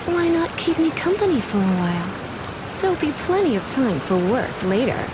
Why not keep me company for a while? There'll be plenty of time for work later.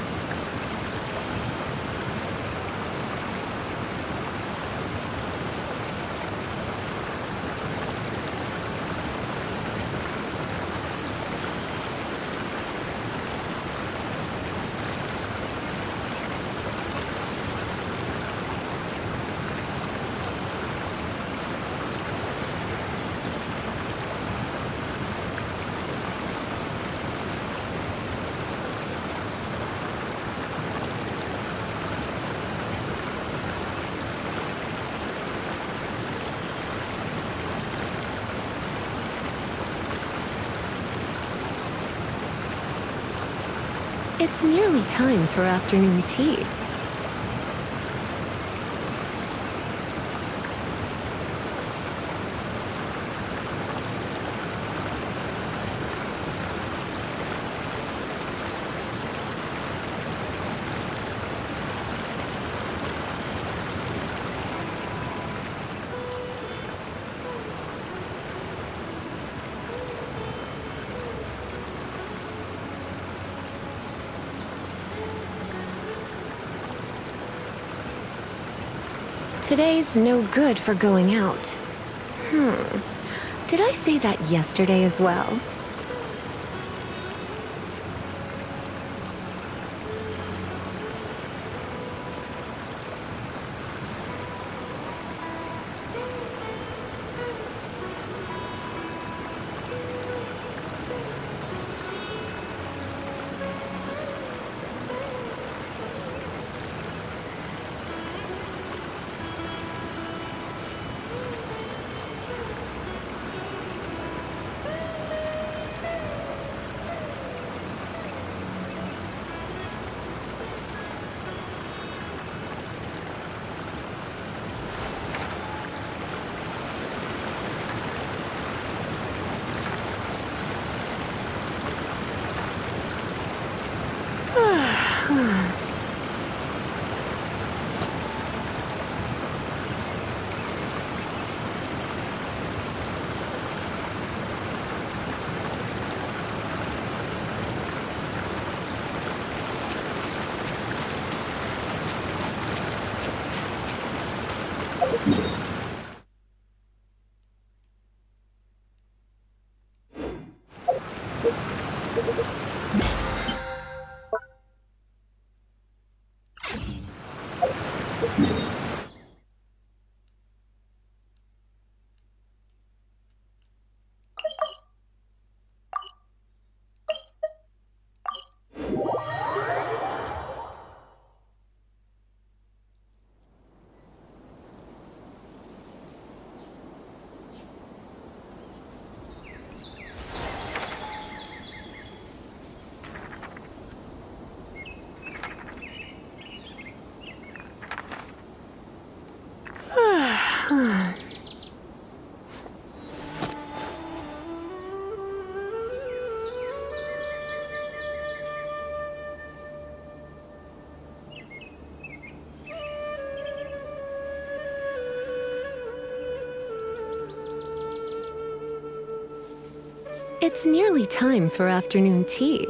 It's nearly time for afternoon tea. Today's no good for going out. Did I say that yesterday as well? It's nearly time for afternoon tea.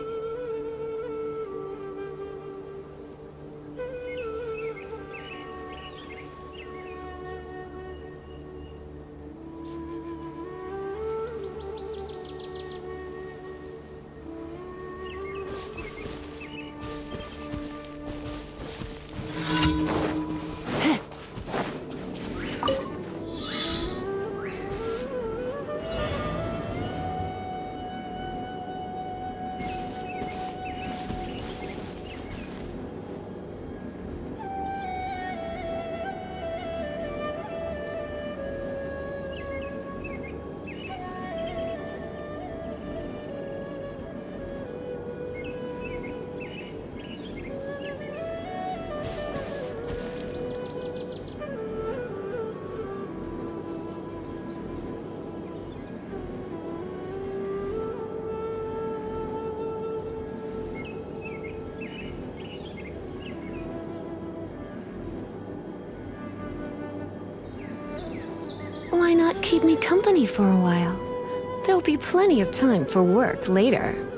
keep me company for a while. There'll be plenty of time for work later.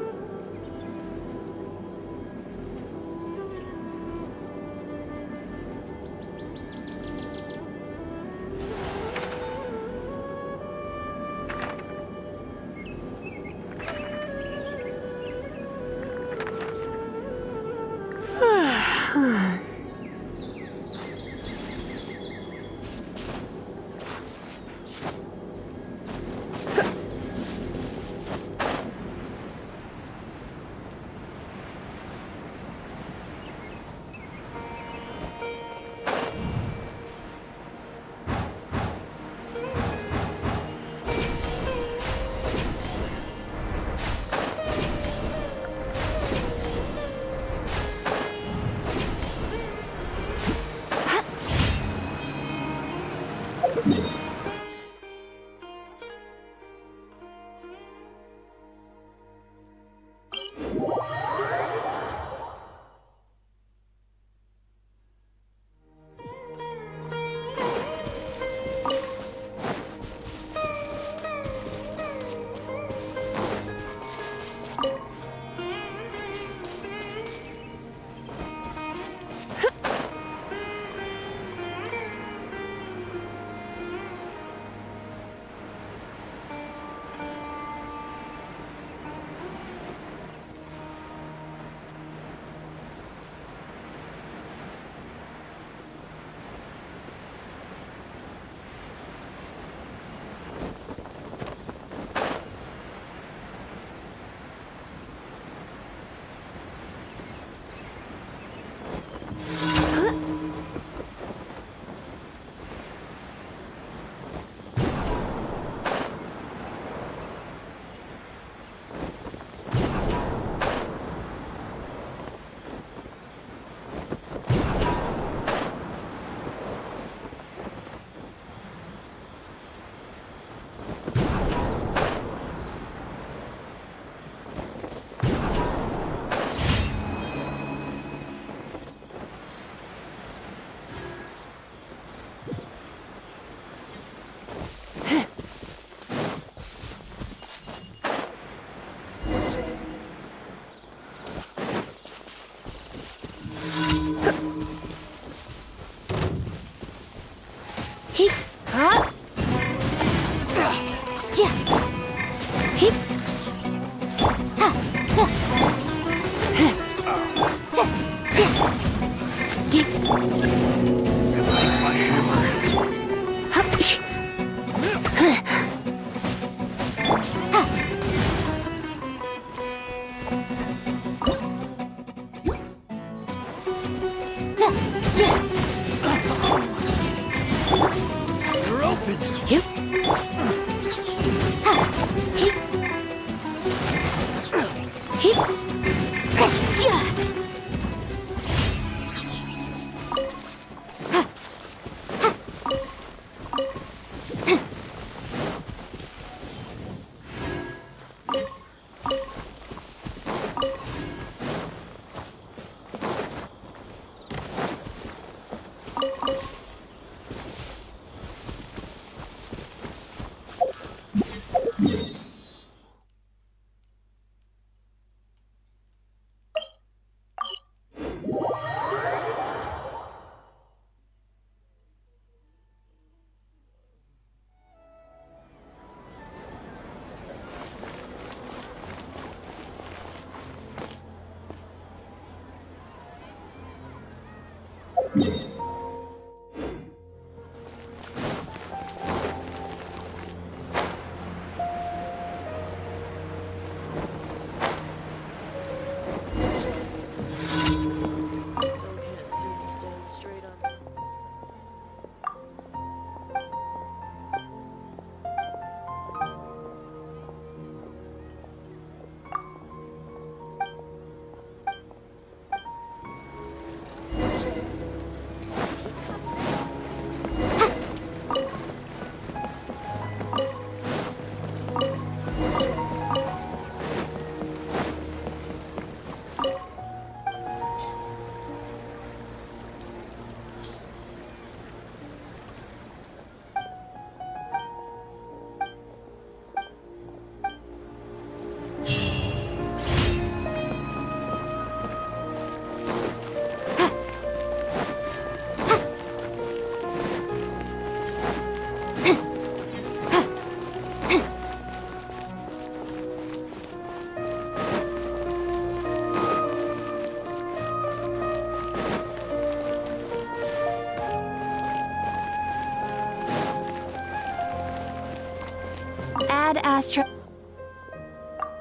Add Astra.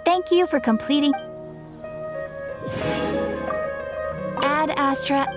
Thank you for completing. Add Astra.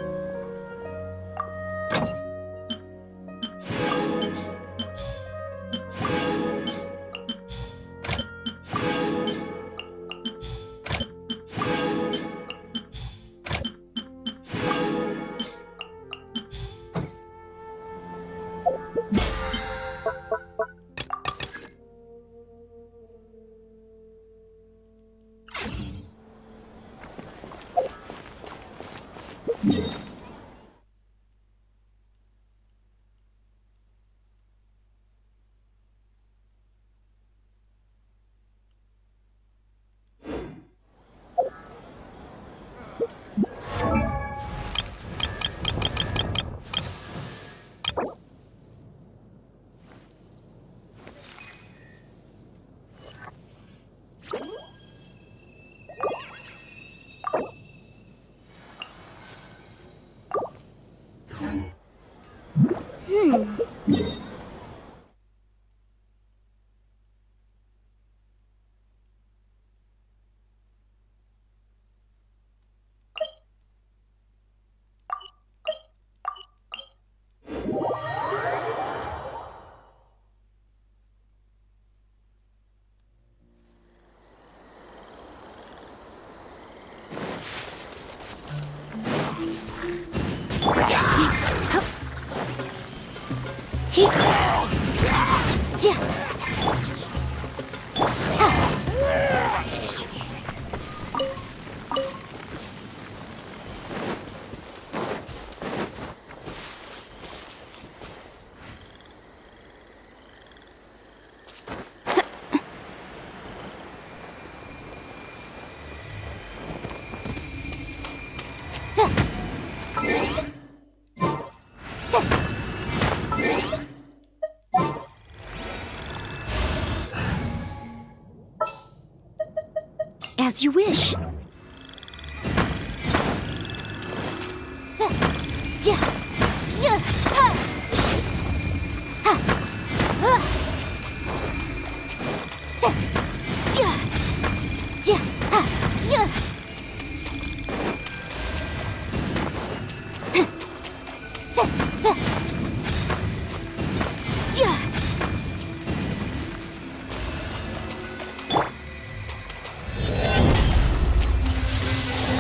As you wish.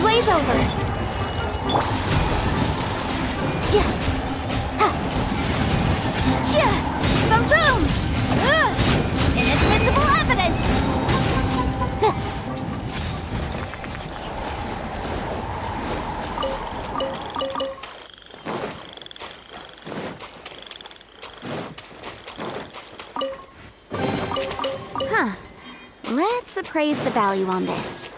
Blaze over. Boom boom! Inadmissible evidence! Huh. Let's appraise the value on this.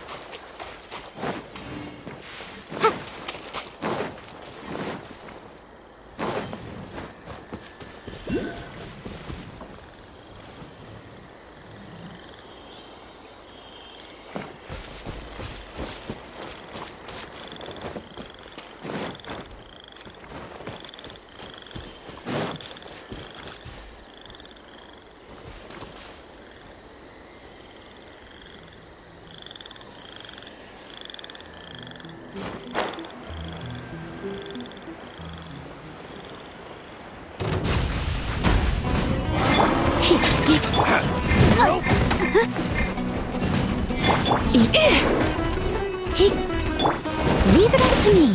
Leave it up to me.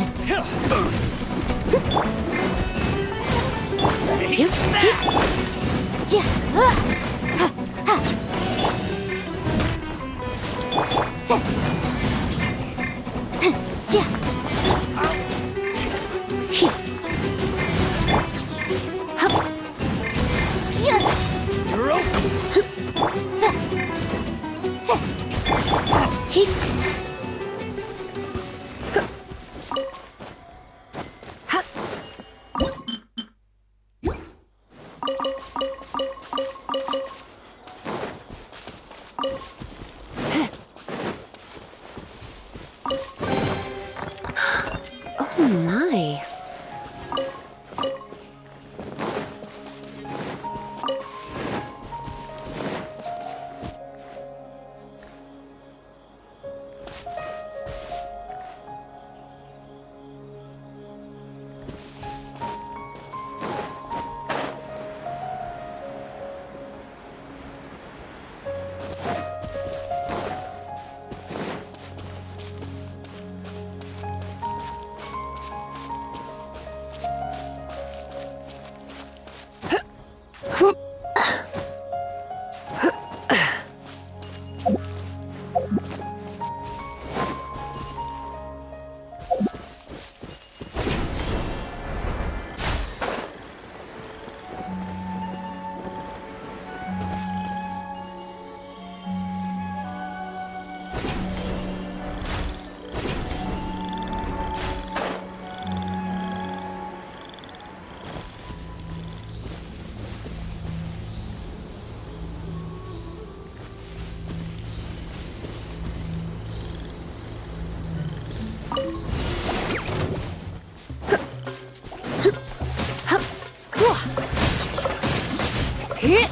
Hit!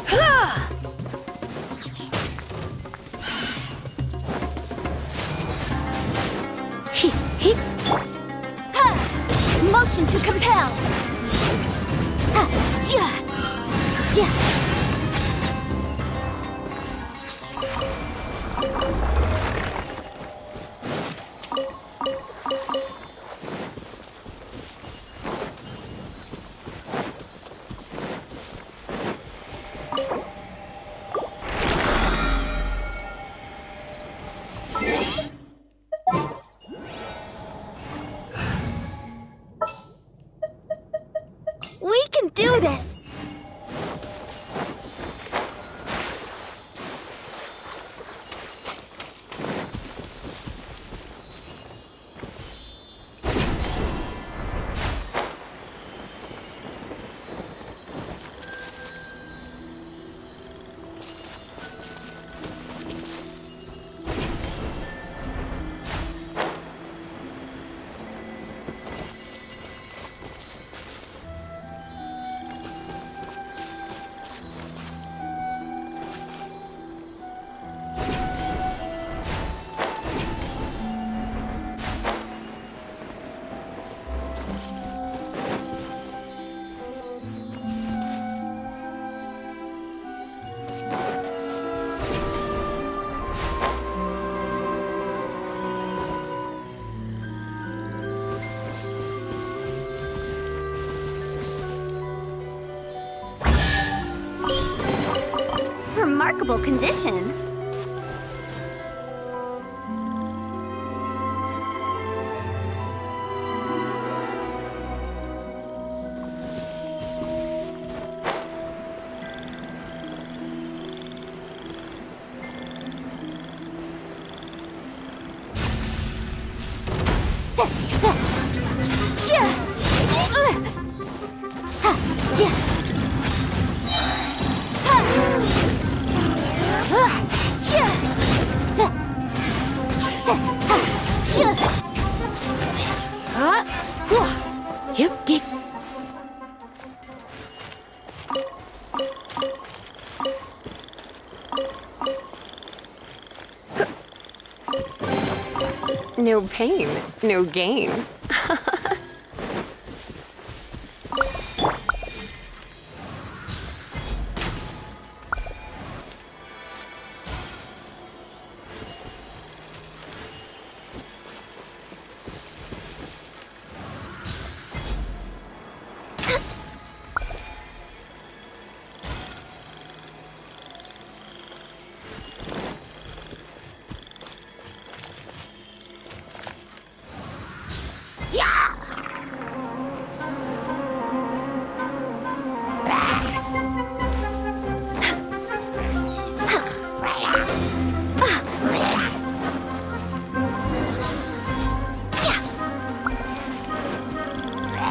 Ha! Hit! Hit! Motion to compel. Ajah. Ajah. We can do this! Remarkable condition. No pain, no gain.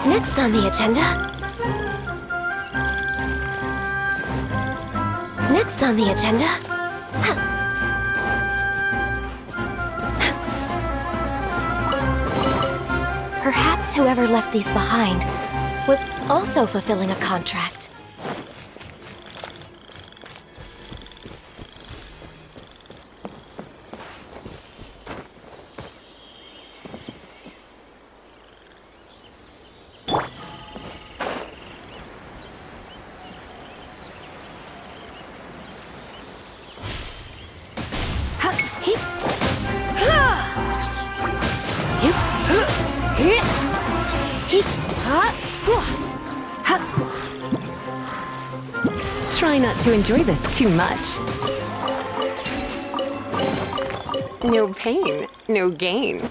Next on the agenda. Next on the agenda. Perhaps whoever left these behind was also fulfilling a contract. Try not to enjoy this too much. No pain, no gain.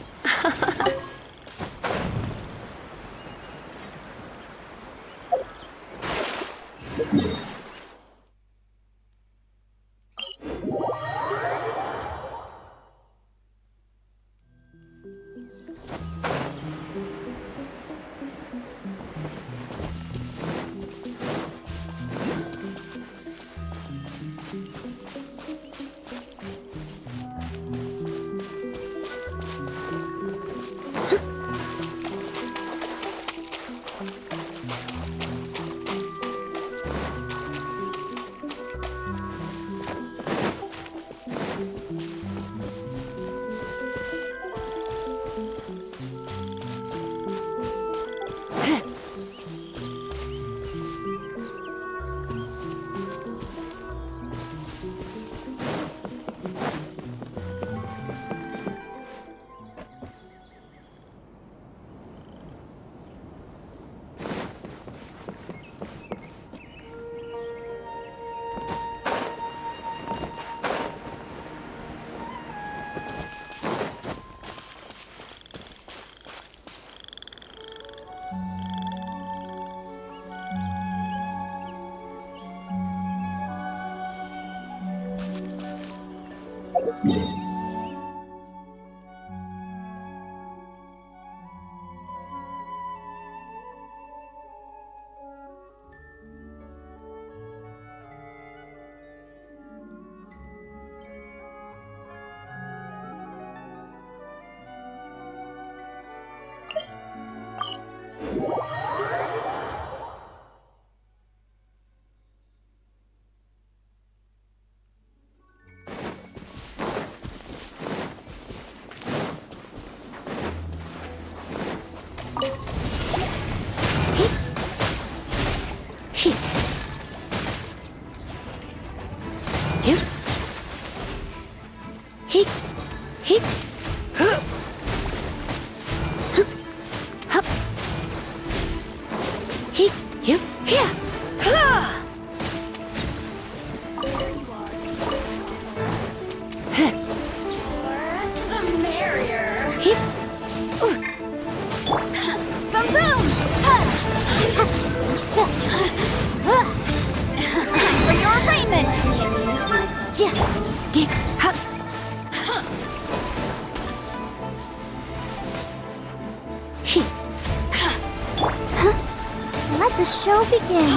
Let the show begin.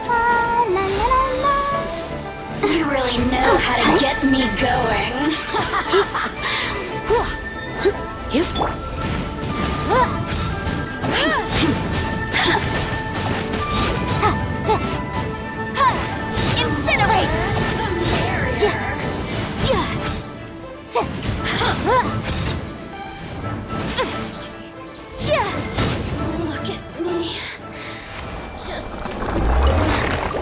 La, la, la, la, la. You really know how to get me going. Incinerate! Look at me. Just nuts.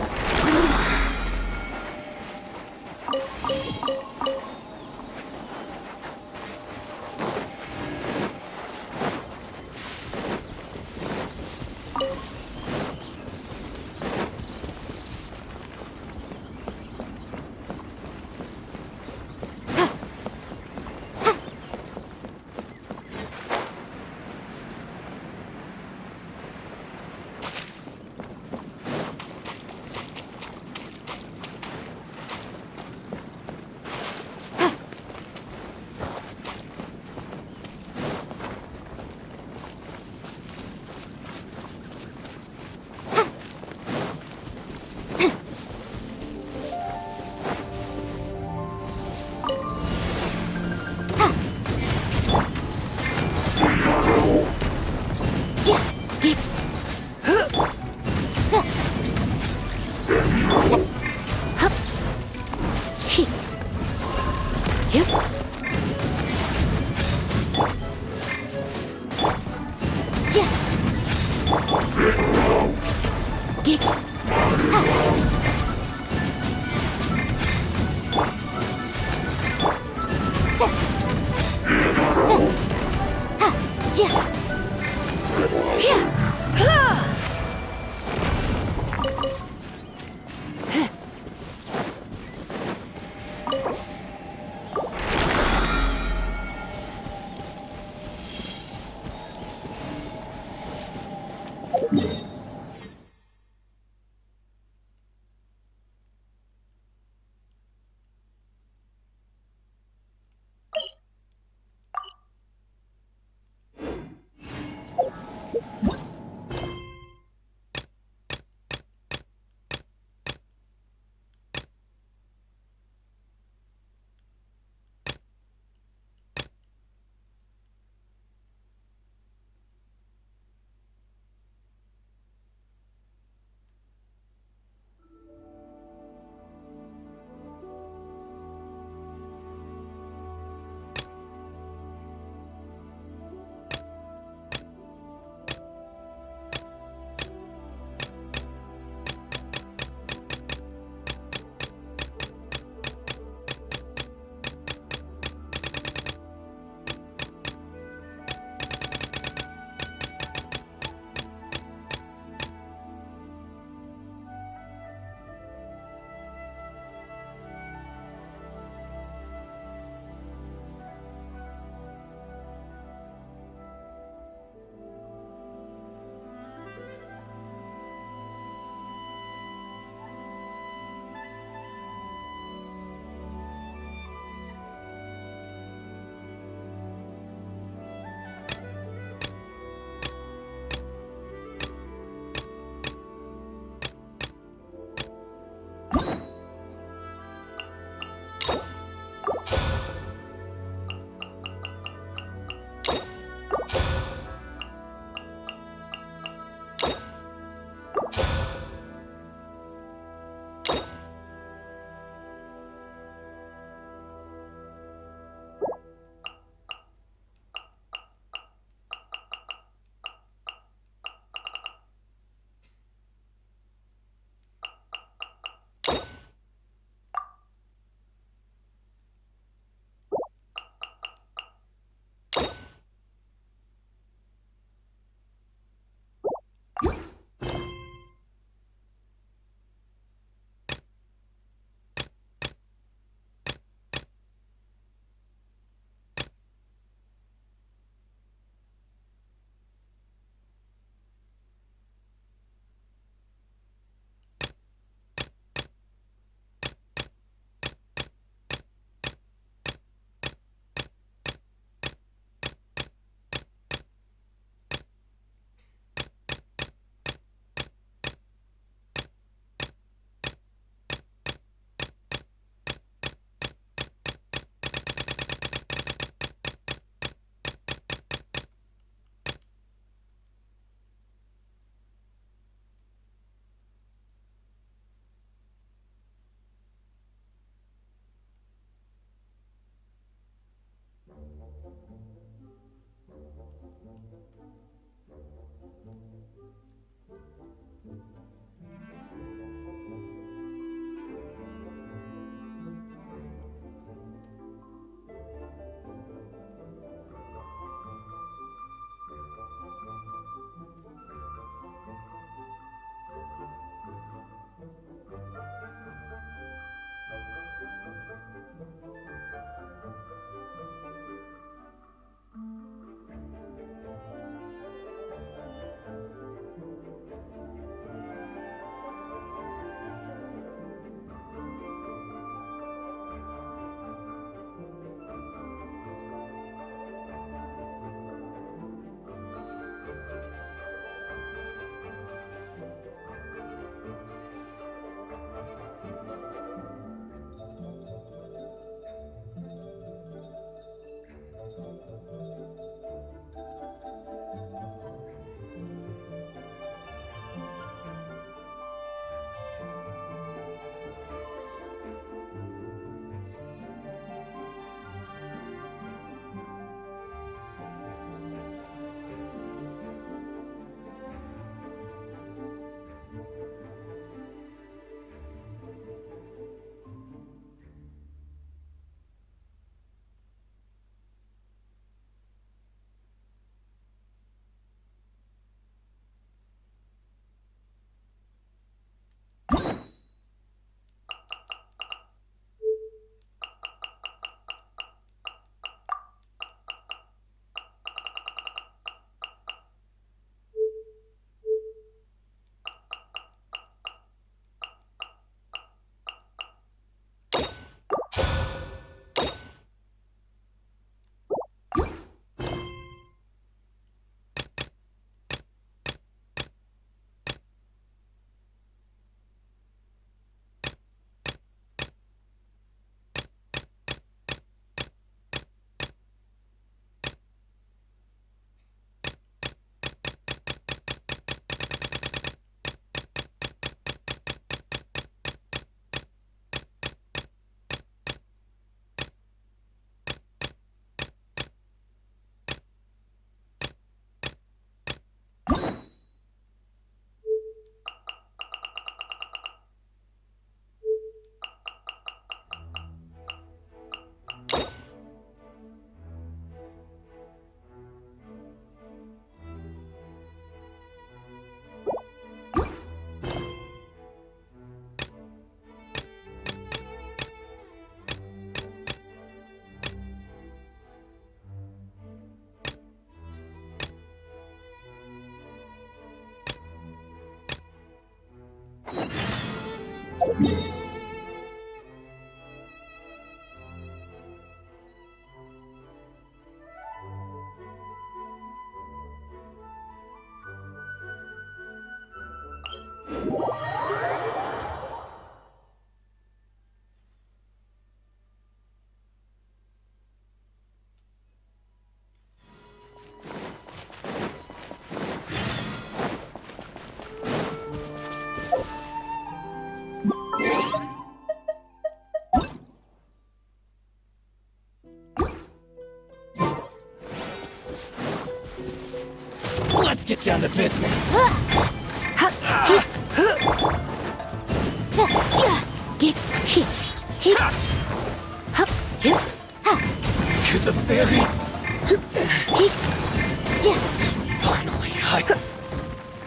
Let's get down to business. To the ferry. Finally,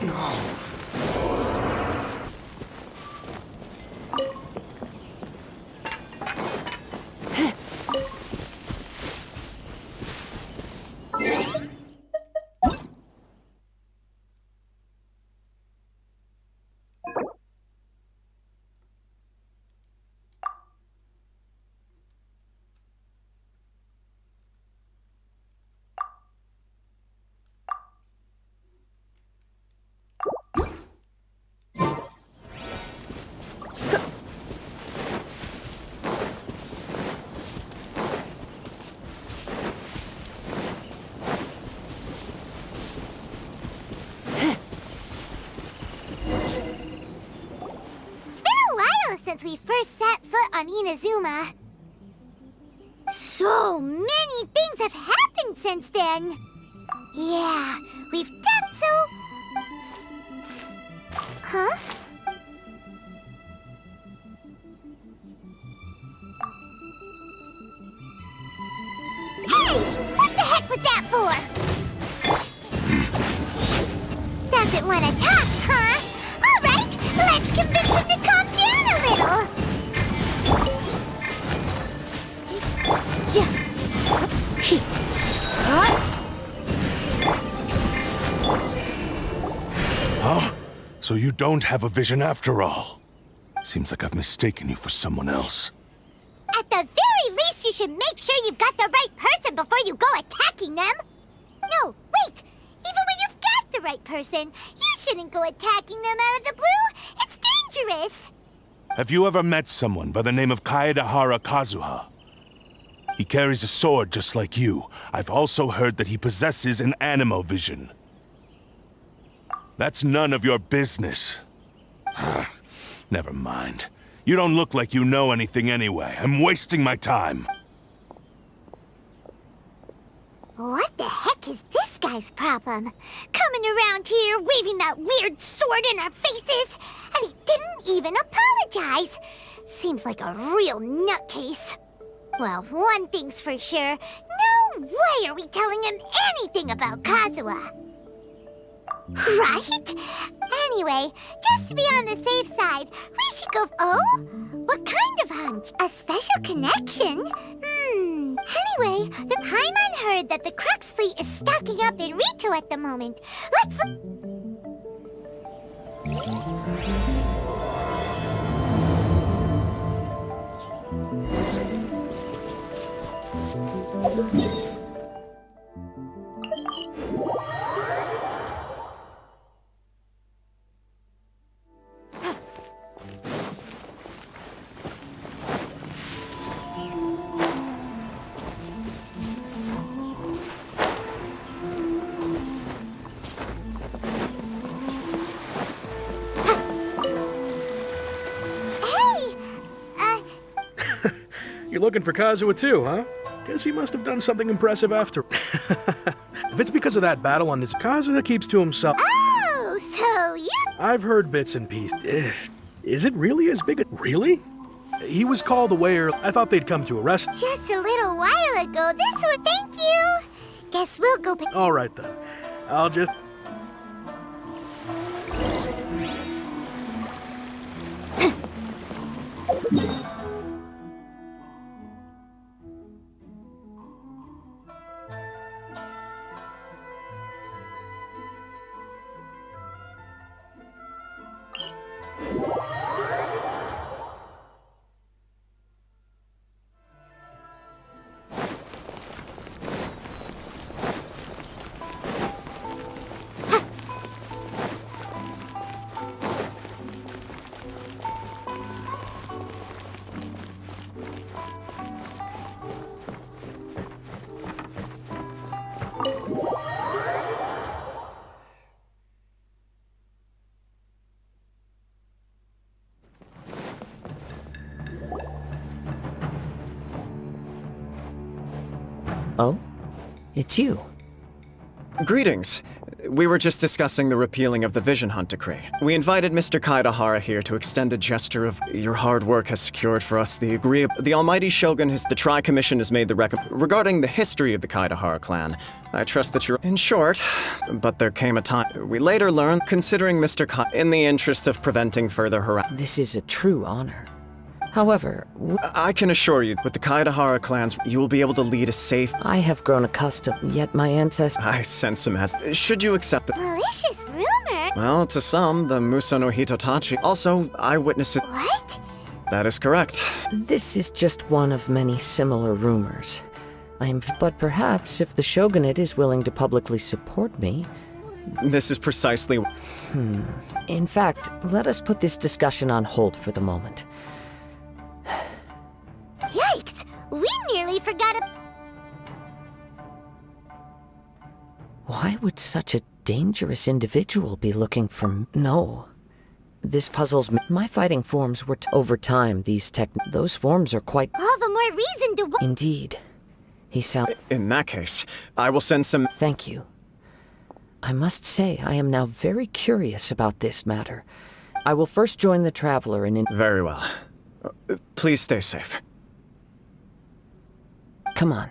No. Since we first set foot on Inazuma. So many things have happened since then. Yeah, we've done so... Huh? Hey! What the heck was that for? Doesn't want to talk, huh? All right, let's convince him to calm down a little. Huh? So you don't have a vision after all? Seems like I've mistaken you for someone else. At the very least, you should make sure you've got the right person before you go attacking them. No, wait. Even when you've got the right person, you shouldn't go attacking them out of the blue. It's dangerous. Have you ever met someone by the name of Kaedahara Kazuha? He carries a sword just like you. I've also heard that he possesses an animo vision. That's none of your business. Never mind. You don't look like you know anything anyway. I'm wasting my time. What the heck is this guy's problem? Coming around here, waving that weird sword in our faces, and he didn't even apologize. Seems like a real nutcase. Well, one thing's for sure. No way are we telling him anything about Kazuha. Right? Anyway, just to be on the safe side, we should go... Oh? What kind of hunch? A special connection? Anyway, the Paimon heard that the Crux fleet is stocking up in Rito at the moment. Let's look... You're looking for Kazuha too, huh? Guess he must have done something impressive after. If it's because of that battle on his... Kazuha keeps to himself. Oh, so you... I've heard bits and pieces. Is it really as big a... Really? He was called away or... I thought they'd come to arrest... Just a little while ago, this would... Thank you. Guess we'll go... All right, then. I'll just... Oh? It's you. Greetings. We were just discussing the repealing of the Vision Hunt Decree. We invited Mr. Kaedahara here to extend a gesture of your hard work has secured for us the The Almighty Shogun the Tri-Commission has made the regarding the history of the Kaedahara clan. I trust that you're in short, but there came a time we later learned, considering Mr. in the interest of preventing further harassment. This is a true honor. However, I can assure you, with the Kaedahara clans, you will be able to lead a safe... I have grown accustomed, yet my ancestors... I sense him as... Should you accept it? Malicious rumor? Well, to some, the Musa no Hitotachi. Also, eyewitnesses... What? That is correct. This is just one of many similar rumors. But perhaps if the Shogunate is willing to publicly support me... This is precisely... In fact, let us put this discussion on hold for the moment. Yikes! We nearly forgot a... Why would such a dangerous individual be looking for... No. This puzzles me. My fighting forms were... Over time, those forms are quite... All the more reason to... Indeed. He sounds... In that case, I will send some... Thank you. I must say, I am now very curious about this matter. I will first join the Traveler and... Very well. Please stay safe. Come on.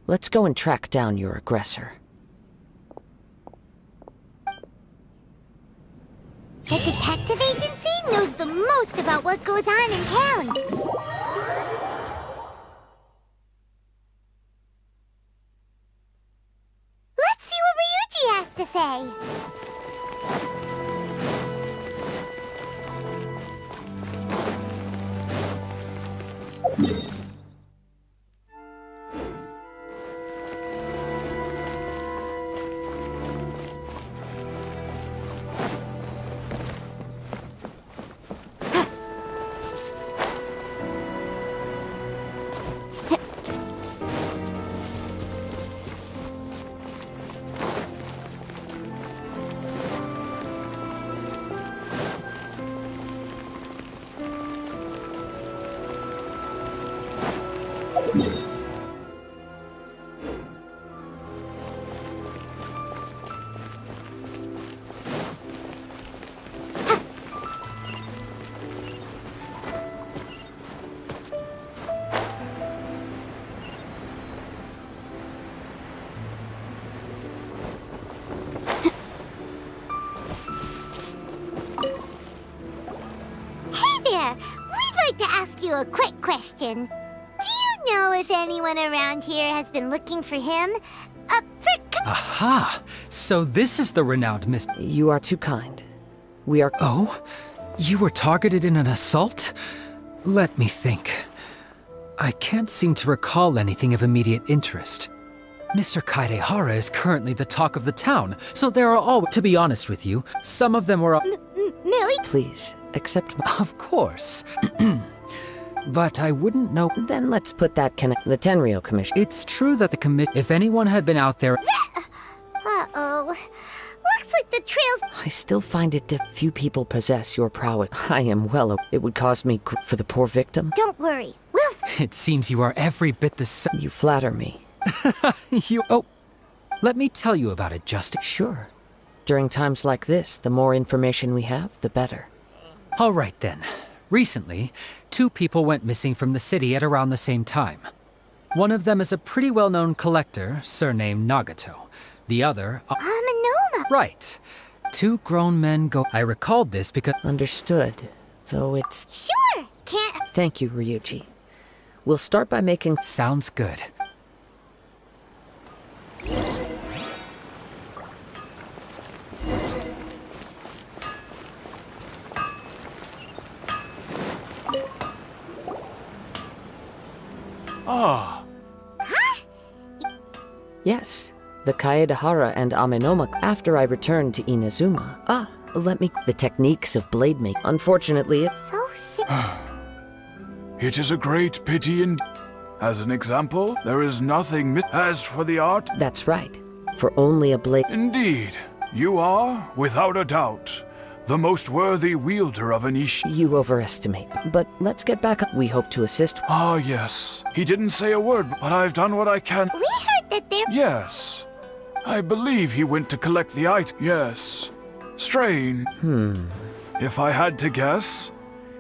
Let's go and track down your aggressor. The detective agency knows the most about what goes on in town. Let's see what Ryuji has to say. We'd like to ask you a quick question. Do you know if anyone around here has been looking for him? Aha! So this is the renowned Miss... You are too kind. We are... Oh? You were targeted in an assault? Let me think. I can't seem to recall anything of immediate interest. Mr. Kaedahara is currently the talk of the town, so there are all... To be honest with you, some of them were... Millie? Please, accept my... Of course. But I wouldn't know... Then let's put that the Tenryo Commission... It's true that the if anyone had been out there... Uh-oh. Looks like the trails... I still find it few people possess your prowess. I am well... It would cause me for the poor victim. Don't worry. We'll... It seems you are every bit the same... You flatter me. Oh, let me tell you about it, Justin. Sure. During times like this, the more information we have, the better. All right, then. Recently, 2 people went missing from the city at around the same time. One of them is a pretty well-known collector, surnamed Nagato. The other... Amanoma! Right. 2 grown men go... I recalled this because... Understood. Though it's... Sure! Can't... Thank you, Ryuji. We'll start by making... Sounds good. Ah. Huh? Yes. The Kaedahara and Amenoma after I returned to Inazuma. Let me... The techniques of blade making. Unfortunately, it's... So sick. It is a great pity and... As an example, there is nothing as for the art... That's right. For only a blade... Indeed. You are, without a doubt, the most worthy wielder of an ishi. You overestimate. But let's get back up. We hope to assist... Ah, yes. He didn't say a word, but I've done what I can. We heard that there... Yes. I believe he went to collect the item. Yes. Strange. If I had to guess,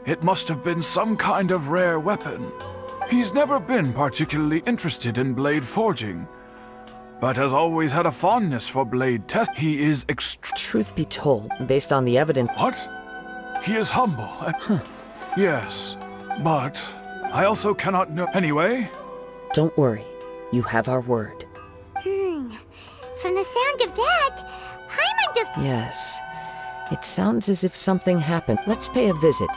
it must have been some kind of rare weapon. He's never been particularly interested in blade forging, but has always had a fondness for blade test. He is Truth be told, based on the evidence... What? He is humble. Yes, but I also cannot know. Anyway, Don't worry. You have our word. From the sound of that, Paimon just... Yes. It sounds as if something happened. Let's pay a visit.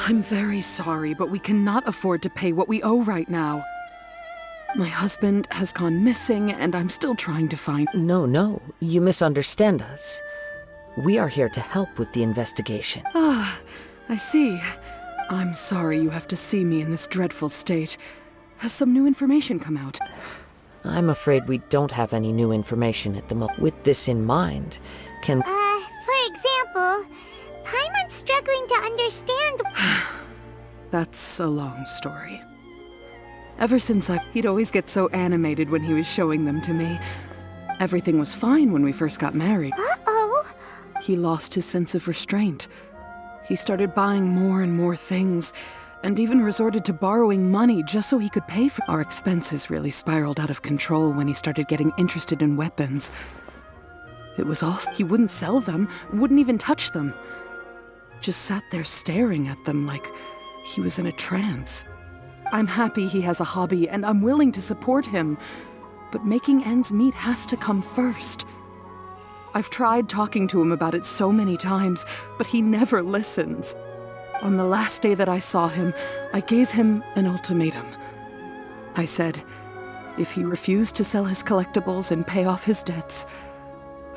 I'm very sorry, but we cannot afford to pay what we owe right now. My husband has gone missing, and I'm still trying to find... No, you misunderstand us. We are here to help with the investigation. Ah, I see. I'm sorry you have to see me in this dreadful state. Has some new information come out? I'm afraid we don't have any new information at the moment. With this in mind, can... For example, Paimon's struggling to understand... That's a long story. Ever since he'd always get so animated when he was showing them to me. Everything was fine when we first got married. Uh-oh. He lost his sense of restraint. He started buying more and more things, and even resorted to borrowing money just so he could pay for... Our expenses really spiraled out of control when he started getting interested in weapons. It was awful. He wouldn't sell them, wouldn't even touch them. Just sat there staring at them like he was in a trance. I'm happy he has a hobby, and I'm willing to support him, but making ends meet has to come first. I've tried talking to him about it so many times, but he never listens. On the last day that I saw him, I gave him an ultimatum. I said, if he refused to sell his collectibles and pay off his debts,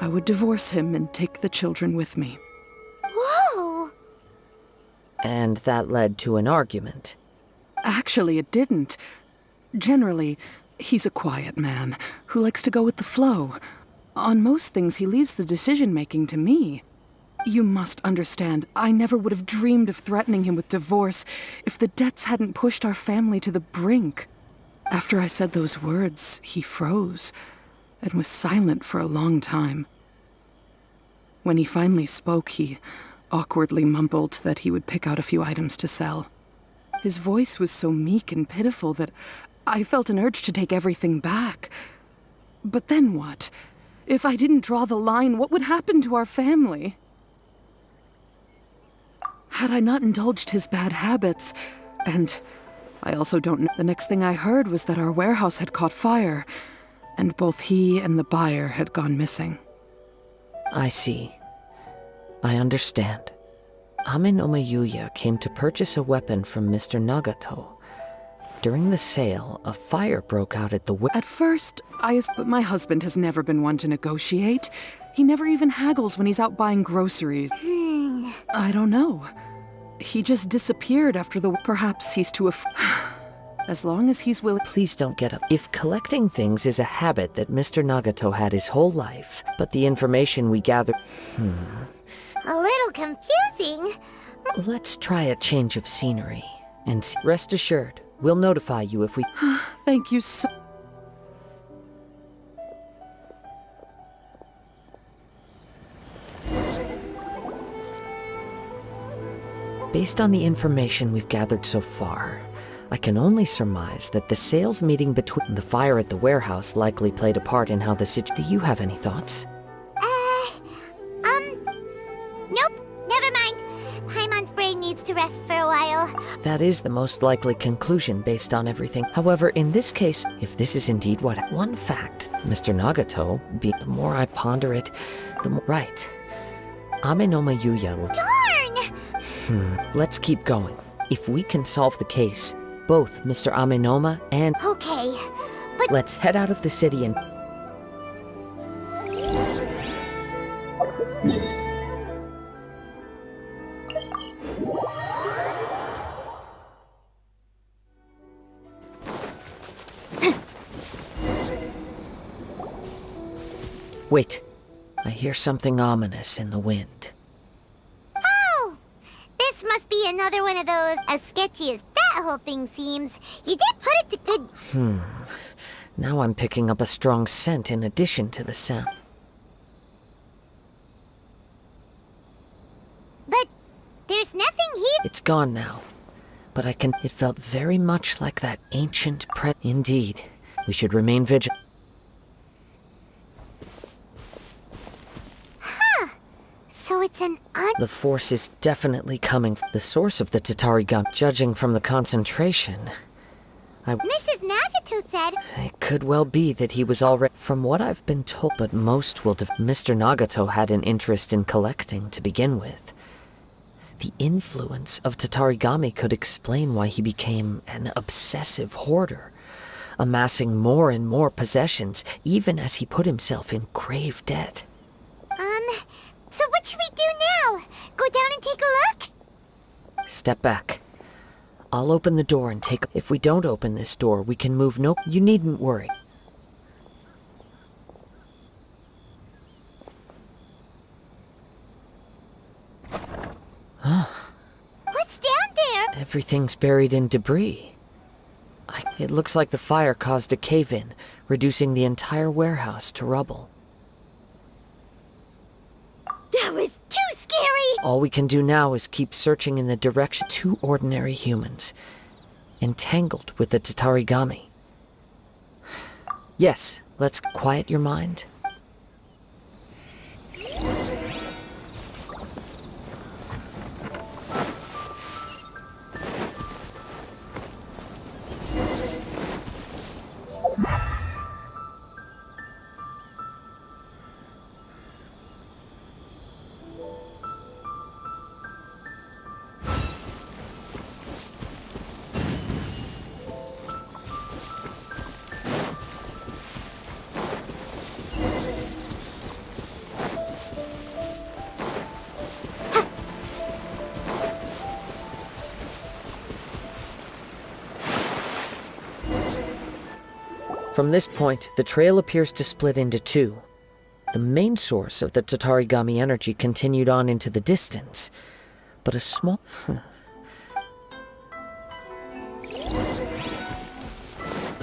I would divorce him and take the children with me. Whoa! And that led to an argument. Actually, it didn't. Generally, he's a quiet man who likes to go with the flow. On most things, he leaves the decision-making to me. You must understand, I never would have dreamed of threatening him with divorce if the debts hadn't pushed our family to the brink. After I said those words, he froze and was silent for a long time. When he finally spoke, he awkwardly mumbled that he would pick out a few items to sell. His voice was so meek and pitiful that I felt an urge to take everything back. But then what? If I didn't draw the line, what would happen to our family? Had I not indulged his bad habits, and I also don't know... The next thing I heard was that our warehouse had caught fire, and both he and the buyer had gone missing. I see. I understand. Amin Omayuya came to purchase a weapon from Mr. Nagato. During the sale, a fire broke out at the At first, but my husband has never been one to negotiate. He never even haggles when he's out buying groceries. I don't know. He just disappeared after the... Perhaps he's too as long as he's willing... Please don't get up. If collecting things is a habit that Mr. Nagato had his whole life, but the information we gather... A little confusing. Let's try a change of scenery. And rest assured, we'll notify you if we... Thank you so... Based on the information we've gathered so far, I can only surmise that the sales meeting between the fire at the warehouse likely played a part in how the Do you have any thoughts? never mind. Paimon's brain needs to rest for a while. That is the most likely conclusion based on everything. However, in this case, if this is indeed what one fact, Mr. Nagato, the more I ponder it, the more right. Amenoma Yuya. Darn! Let's keep going. If we can solve the case, both Mr. Amenoma and... Okay, but... Let's head out of the city and... Wait, I hear something ominous in the wind. Oh! This must be another one of those, as sketchy as that whole thing seems. You did put it to good... Now I'm picking up a strong scent in addition to the sound. But there's nothing here. It's gone now, but I can... It felt very much like that ancient Indeed, we should remain vigilant. So it's an The force is definitely coming from the source of the Tatari gun. Judging from the concentration, Mrs. Nagato said... It could well be that he was already... From what I've been told, but most will... Mr. Nagato had an interest in collecting to begin with. The influence of Tatarigami could explain why he became an obsessive hoarder, amassing more and more possessions, even as he put himself in grave debt. So what should we do now? Go down and take a look? Step back. I'll open the door and take... If we don't open this door, we can move no... You needn't worry. What's down there? Everything's buried in debris. It looks like the fire caused a cave-in, reducing the entire warehouse to rubble. That was too scary! All we can do now is keep searching in the direction of two ordinary humans, entangled with the Tatarigami. Yes, let's quiet your mind. From this point, the trail appears to split into two. The main source of the Tatarigami energy continued on into the distance, but a small...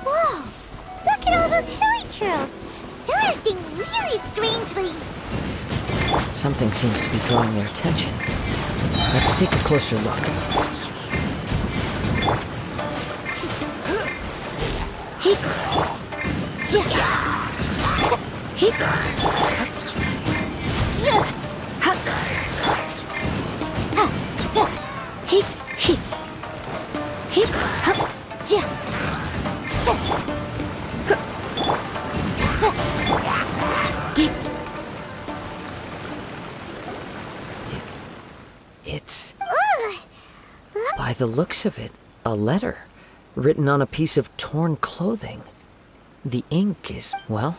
Whoa! Look at all those hilly trails! They're acting really strangely! Something seems to be drawing their attention. Let's take a closer look. It's... By the looks of it, a letter, written on a piece of torn clothing. The ink is, well,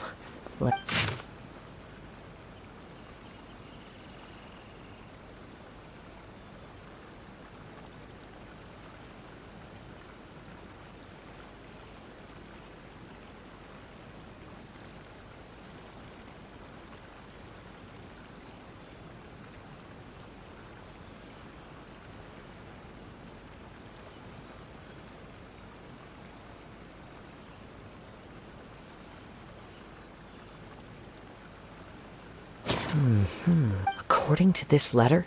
According to this letter,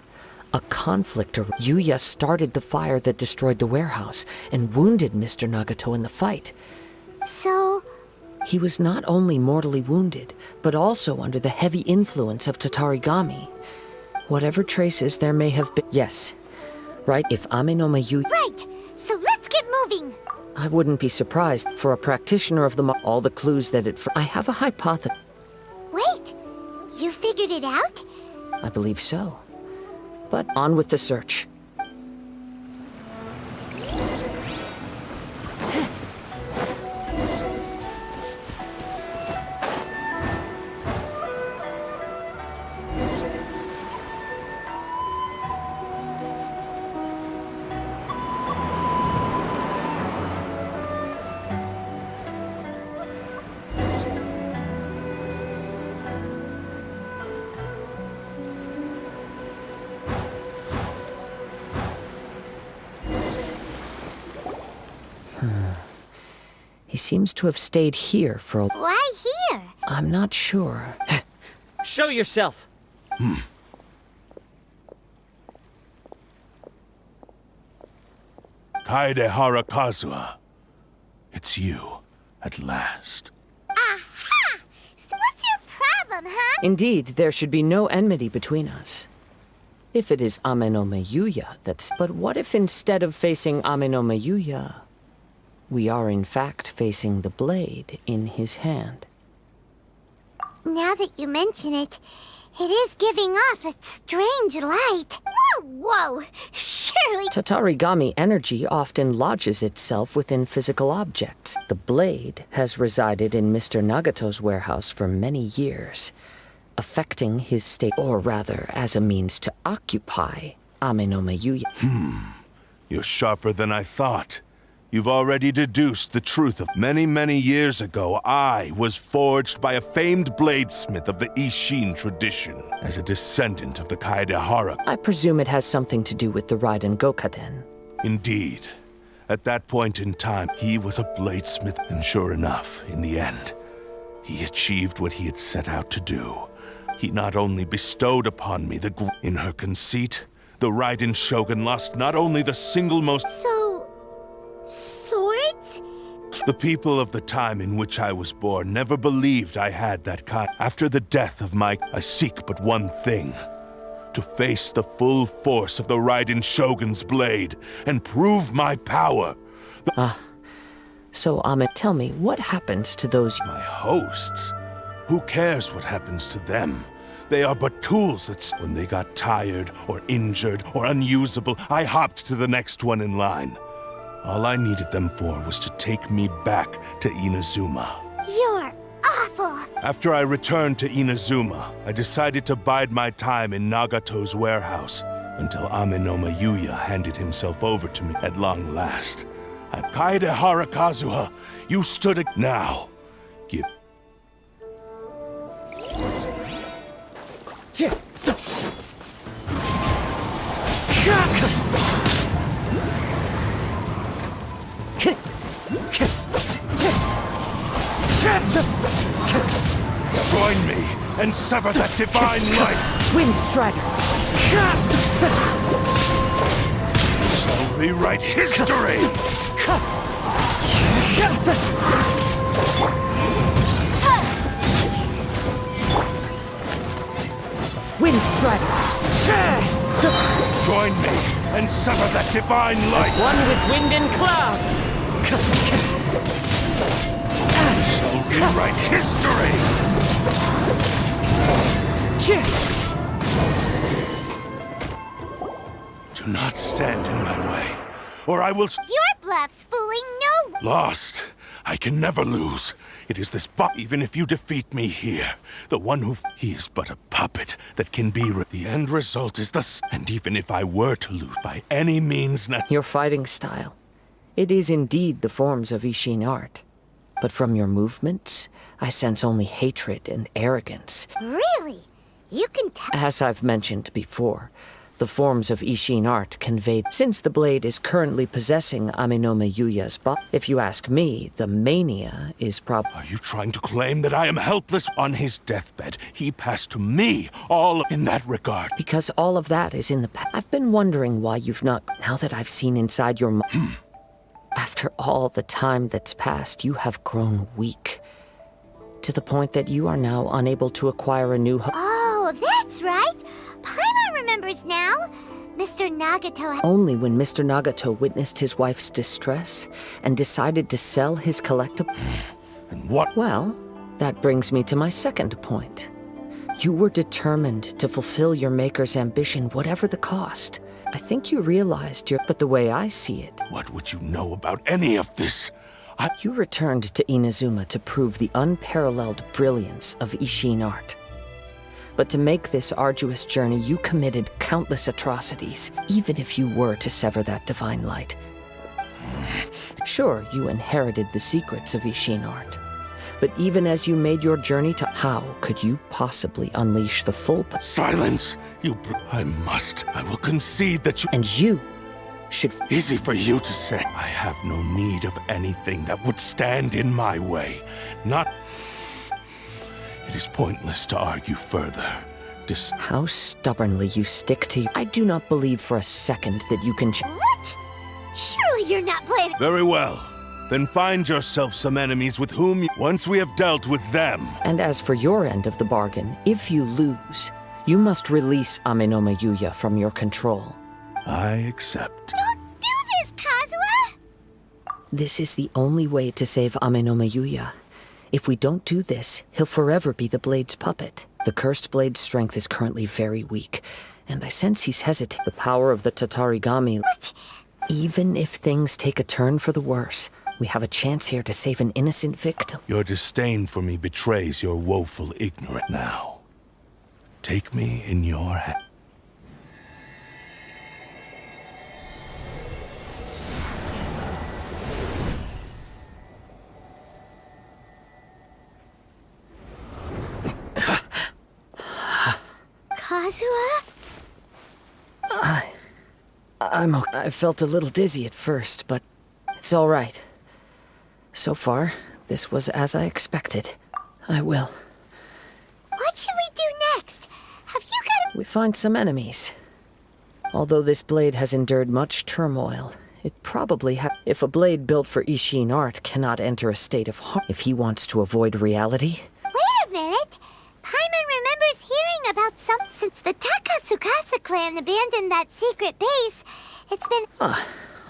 a conflict or Yuya started the fire that destroyed the warehouse and wounded Mr. Nagato in the fight. So... He was not only mortally wounded, but also under the heavy influence of Tatarigami. Whatever traces there may have been. Yes. Right, if Ame no Mayuya. Right, so let's get moving. I wouldn't be surprised. For a practitioner of all the clues that I have a hypothesis. Wait, you figured it out? I believe so. But on with the search. He seems to have stayed here for a... Why here? I'm not sure. Show yourself! Kaedehara Kazuha. It's you, at last. Aha! So what's your problem, huh? Indeed, there should be no enmity between us. If it is Ame no Mayuya that's... But what if instead of facing Ame no Mayuya, we are in fact facing the blade in his hand? Now that you mention it, it is giving off a strange light. Whoa! Surely... Tatarigami energy often lodges itself within physical objects. The blade has resided in Mr. Nagato's warehouse for many years, affecting his state, or rather, as a means to occupy Ame no Mayuya. You're sharper than I thought. You've already deduced the truth of many years ago, I was forged by a famed bladesmith of the Ishin tradition as a descendant of the Kaedehara. I presume it has something to do with the Raiden Gokaden. Indeed. At that point in time, he was a bladesmith, and sure enough, in the end, he achieved what he had set out to do. He not only bestowed upon me in her conceit, the Raiden Shogun lost not only the single most... Swords? The people of the time in which I was born never believed I had that kind. After the death of I seek but one thing. To face the full force of the Raiden Shogun's blade and prove my power. So, Ame, tell me, what happens to those... My hosts? Who cares what happens to them? They are but tools that when they got tired or injured or unusable, I hopped to the next one in line. All I needed them for was to take me back to Inazuma. You're awful! After I returned to Inazuma, I decided to bide my time in Nagato's warehouse until Ame no Mayuya handed himself over to me at long last. Kaedehara Kazuha, you stood now. Give... Join me and sever that divine light! Wind Strider! Shall rewrite history! Wind Strider! Join me and sever that divine light! One with wind and cloud! Shall rewrite history! Do not stand in my way, or I will... Your bluff's fooling no... Lost. I can never lose. It is this even if you defeat me here, the one who... He is but a puppet that can be... The end result is the... And even if I were to lose by any means... Your fighting style. It is indeed the forms of Ishin art. But from your movements, I sense only hatred and arrogance. Really? You can tell... As I've mentioned before, the forms of Ishin art convey... Since the blade is currently possessing Ame no Mayuya's body, if you ask me, the mania is Are you trying to claim that I am helpless? On his deathbed, he passed to me all in that regard. Because all of that is in the past. I've been wondering why you've not... Now that I've seen inside your mind... After all the time that's passed, you have grown weak. To the point that you are now unable to acquire a new... Oh, that's right. Paimon ours now? Mr. Nagato... Only when Mr. Nagato witnessed his wife's distress and decided to sell his collectible. And what? Well, that brings me to my second point. You were determined to fulfill your maker's ambition, whatever the cost. I think you realized but the way I see it... What would you know about any of this? You returned to Inazuma to prove the unparalleled brilliance of Ishin art. But to make this arduous journey, you committed countless atrocities, even if you were to sever that divine light. Sure, you inherited the secrets of Ishin art. But even as you made your journey to... How could you possibly unleash the full... Silence! I will concede that you... And you should... Easy for you to say. I have no need of anything that would stand in my way. Not... It is pointless to argue further. How stubbornly you stick to... I do not believe for a second that you can... What? Surely you're not playing... Very well. Then find yourself some enemies with whom once we have dealt with them. And as for your end of the bargain, if you lose, you must release Amenoma Yuya from your control. I accept. Don't do this, Kazuha! This is the only way to save Amenoma Yuya. If we don't do this, he'll forever be the Blade's puppet. The Cursed Blade's strength is currently very weak, and I sense he's hesitating. The power of the Tatarigami... What? Even if things take a turn for the worse, we have a chance here to save an innocent victim. Your disdain for me betrays your woeful ignorance now. Take me in your hand. Kazuha? I felt a little dizzy at first, but it's all right. So far, this was as I expected. I will. What should we do next? Have you got We find some enemies. Although this blade has endured much turmoil, it probably if a blade built for Ishin art cannot enter a state of harm if he wants to avoid reality. Wait a minute! Paimon remembers hearing about since the Takasukasa clan abandoned that secret base. It's been...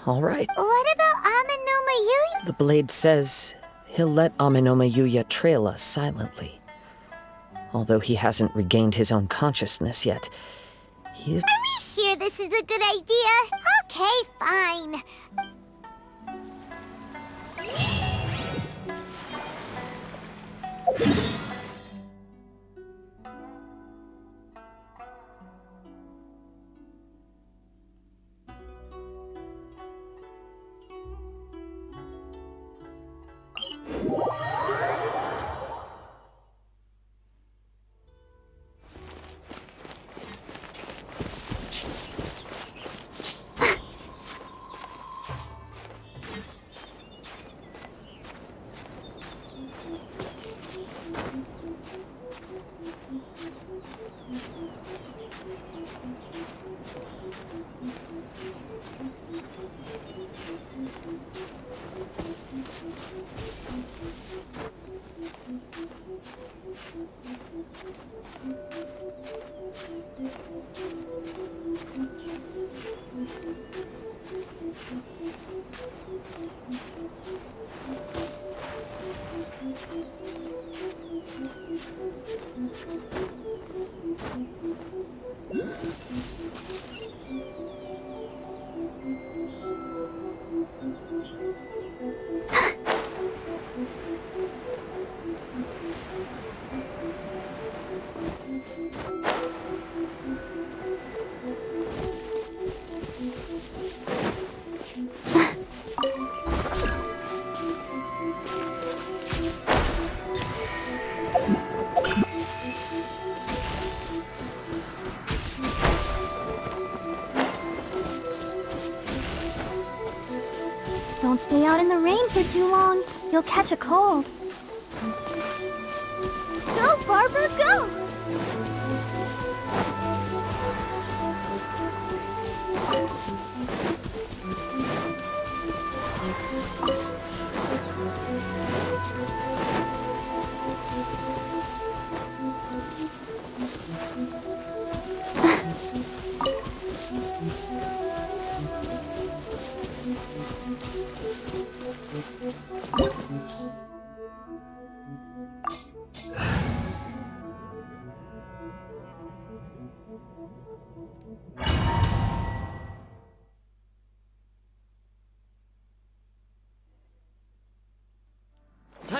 All right. What about Amenoma Yuya? The blade says he'll let Amenoma Yuya trail us silently. Although he hasn't regained his own consciousness yet, he is... Are we sure this is a good idea? Okay, fine. Don't stay out in the rain for too long. You'll catch a cold. Go, Barbara, go!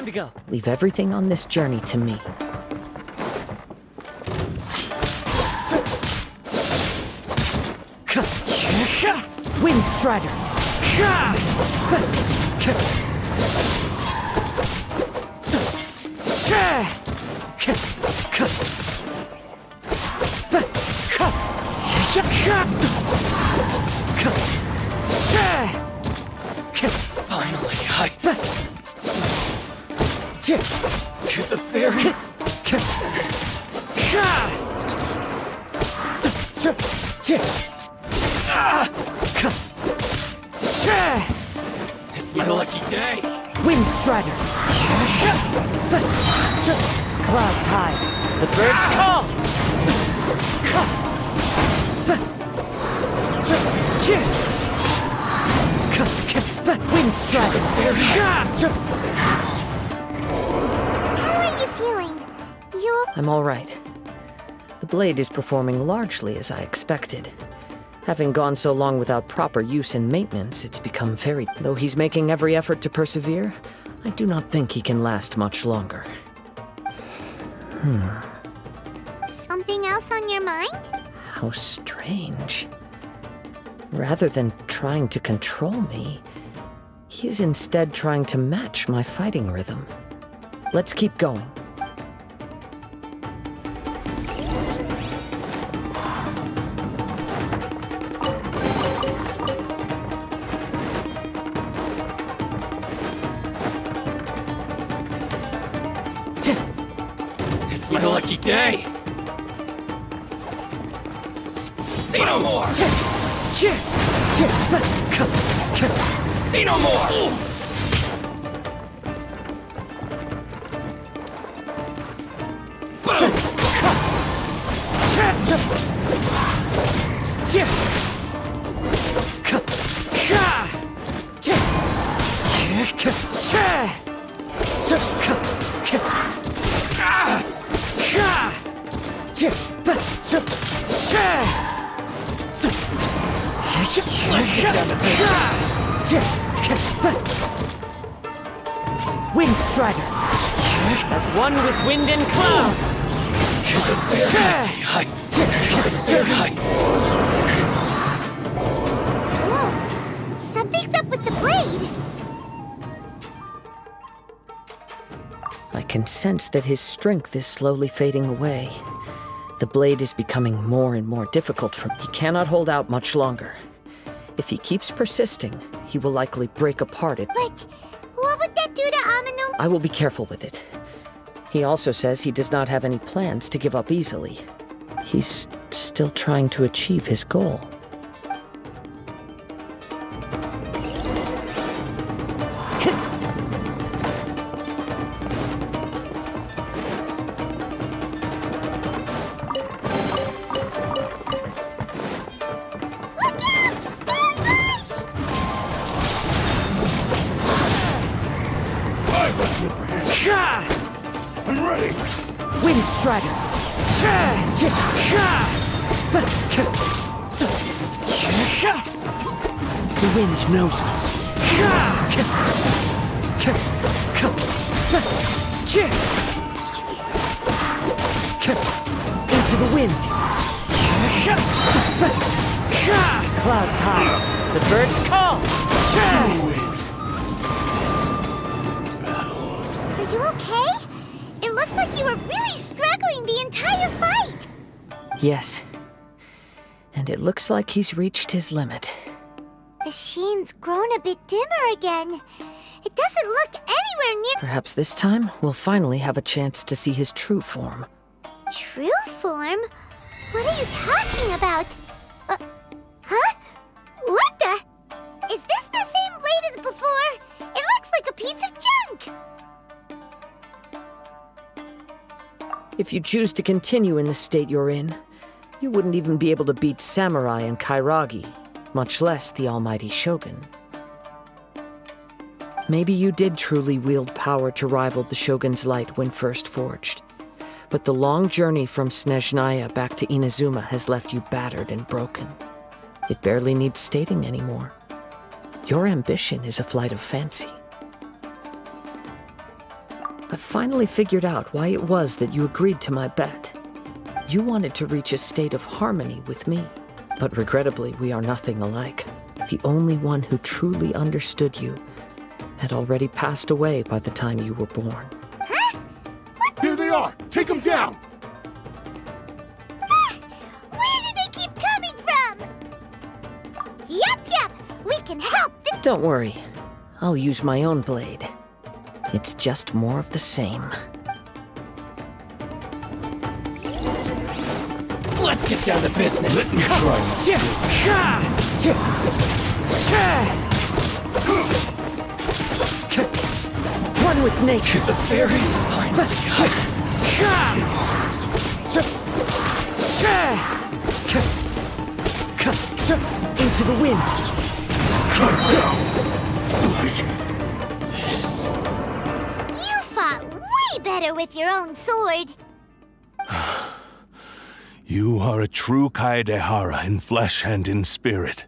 Time to go. Leave everything on this journey to me. Wind Strider. Finally, to the ferry. It's my lucky day. Wind Strider. Clouds high. The birds call. Wind Strider. How are you feeling? I'm all right. The blade is performing largely as I expected. Having gone so long without proper use and maintenance, it's become very... Though he's making every effort to persevere, I do not think he can last much longer. Something else on your mind? How strange. Rather than trying to control me, he is instead trying to match my fighting rhythm. Let's keep going. It's my lucky day. See no more. See no more. Boom. Wind Strider. As one with wind and cloud. Whoa. Something's up with the blade. I can sense that his strength is slowly fading away. The blade is becoming more and more difficult for him. He cannot hold out much longer. If he keeps persisting, he will likely break apart it. But what would that do to Amino? I will be careful with it. He also says he does not have any plans to give up easily. He's still trying to achieve his goal. I'm ready. Wind Strider. The wind knows me. Into the wind. Clouds high. The birds call. Are you okay? It looked like you were really struggling the entire fight. Yes. And it looks like he's reached his limit. The sheen's grown a bit dimmer again. It doesn't look anywhere near Perhaps this time we'll finally have a chance to see his true form. true form. What are you talking about? Huh? What the? Is this the same blade as before? It looks like a piece of junk. If you choose to continue in the state you're in, you wouldn't even be able to beat Samurai and Kairagi, much less the almighty Shogun. Maybe you did truly wield power to rival the Shogun's light when first forged, but the long journey from Snezhnaya back to Inazuma has left you battered and broken. It barely needs stating anymore. Your ambition is a flight of fancy. I finally figured out why it was that you agreed to my bet. You wanted to reach a state of harmony with me, but regrettably we are nothing alike. The only one who truly understood you had already passed away by the time you were born. Huh? Here they are! Take them down! Where do they keep coming from? Yup, we can help the... Don't worry, I'll use my own blade. It's just more of the same. Let's get down to business. Let me try. One with nature. The fairy finally Into the wind. You fought way better with your own sword. You are a true Kaedehara in flesh and in spirit.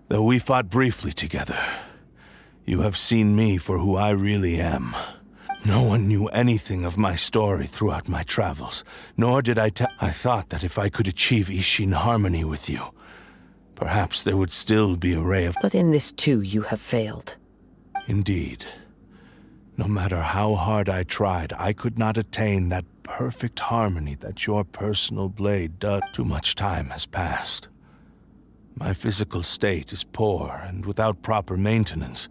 Though we fought briefly together, you have seen me for who I really am. No one knew anything of my story throughout my travels, nor did I thought that if I could achieve Ishin harmony with you, perhaps there would still be a ray of... But in this too, you have failed. Indeed. No matter how hard I tried, I could not attain that perfect harmony that your personal blade does. Too much time has passed. My physical state is poor, and without proper maintenance,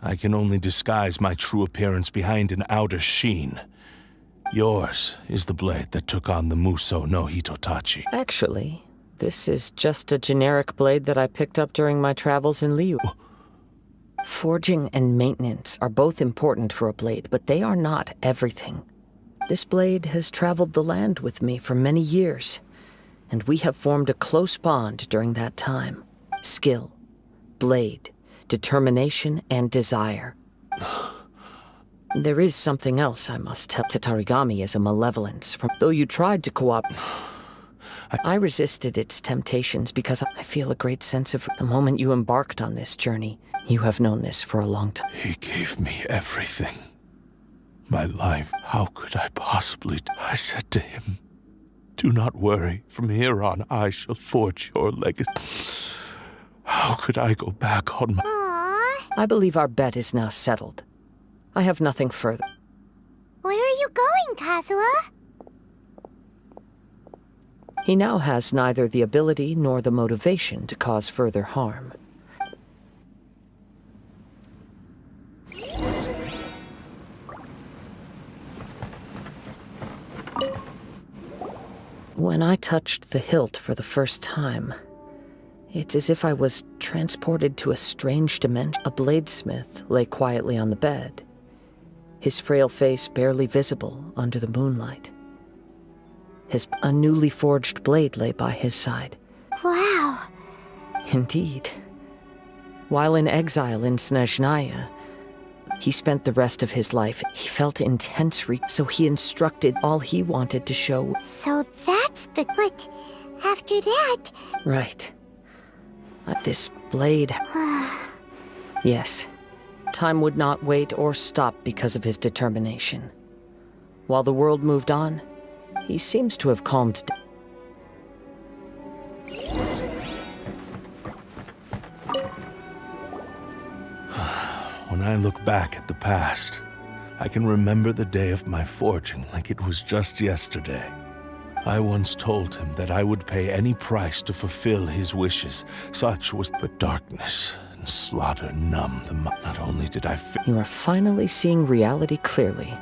I can only disguise my true appearance behind an outer sheen. Yours is the blade that took on the Muso no Hitotachi. Actually, this is just a generic blade that I picked up during my travels in Liu. Forging and maintenance are both important for a blade, but they are not everything. This blade has traveled the land with me for many years, and we have formed a close bond during that time. Skill, blade, determination, and desire. There is something else I must tell. Tatarigami is a malevolence. Though you tried to cooperate, I resisted its temptations because I feel a great sense of the moment you embarked on this journey. You have known this for a long time. He gave me everything. My life. How could I possibly... I said to him, do not worry. From here on, I shall forge your legacy. How could I go back on my... Aww. I believe our bet is now settled. I have nothing further. Where are you going, Kazuha? He now has neither the ability nor the motivation to cause further harm. When I touched the hilt for the first time, it's as if I was transported to a strange dimension. A bladesmith lay quietly on the bed, his frail face barely visible under the moonlight. A newly forged blade lay by his side. Wow. Indeed. While in exile in Snezhnaya, he spent the rest of his life. He felt intense so he instructed all he wanted to show. So that's the... But after that... Right. This blade... Yes. Time would not wait or stop because of his determination. While the world moved on, he seems to have calmed down. When I look back at the past, I can remember the day of my forging like it was just yesterday. I once told him that I would pay any price to fulfill his wishes. Such was but darkness and slaughter numbed the mind. Not only did I You are finally seeing reality clearly.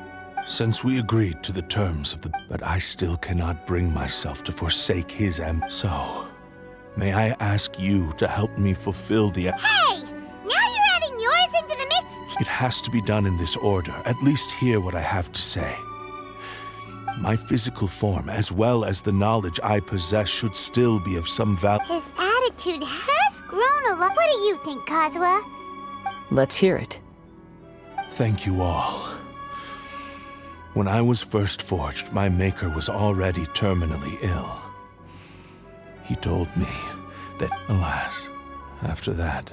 Since we agreed to the terms of the... But I still cannot bring myself to forsake his So, may I ask you to help me fulfill the... Hey! Now you're adding yours into the mix. It has to be done in this order. At least hear what I have to say. My physical form, as well as the knowledge I possess, should still be of some value. His attitude has grown a lot. What do you think, Kazuha? Let's hear it. Thank you all. When I was first forged, my maker was already terminally ill. He told me that, alas, after that,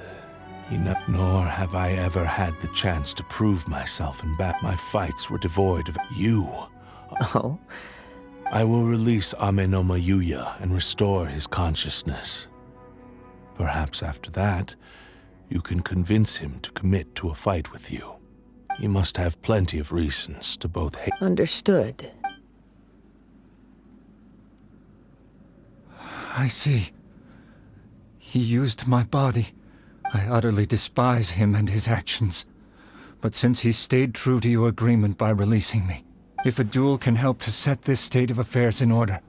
Nor have I ever had the chance to prove myself in battle. My fights were devoid of you. Oh? I will release Ame no Mayuya and restore his consciousness. Perhaps after that, you can convince him to commit to a fight with you. He must have plenty of reasons to both hate. Understood. I see. He used my body. I utterly despise him and his actions. But since he stayed true to your agreement by releasing me, if a duel can help to set this state of affairs in order,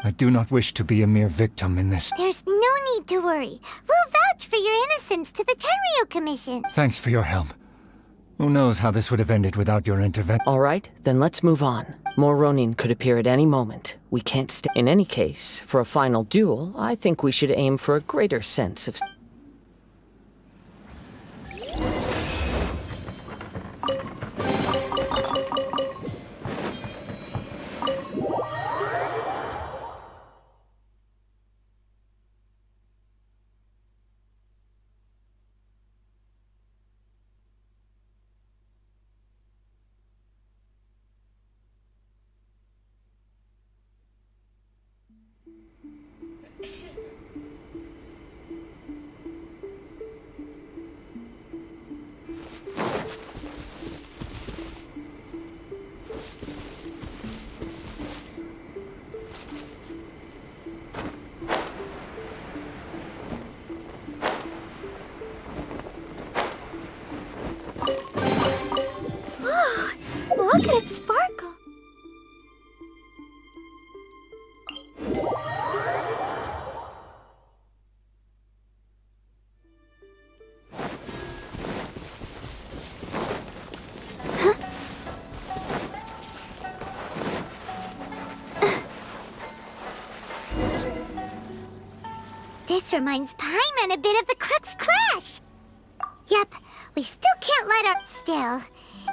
I do not wish to be a mere victim in this. There's no need to worry. We'll vouch for your innocence to the Tenryu Commission. Thanks for your help. Who knows how this would have ended without your intervention? All right, then let's move on. More Ronin could appear at any moment. We can't stay. In any case, for a final duel, I think we should aim for a greater sense of... Look at it sparkle. This reminds Paimon a bit of the Crux Clash. Yep, we still can't let our... Still.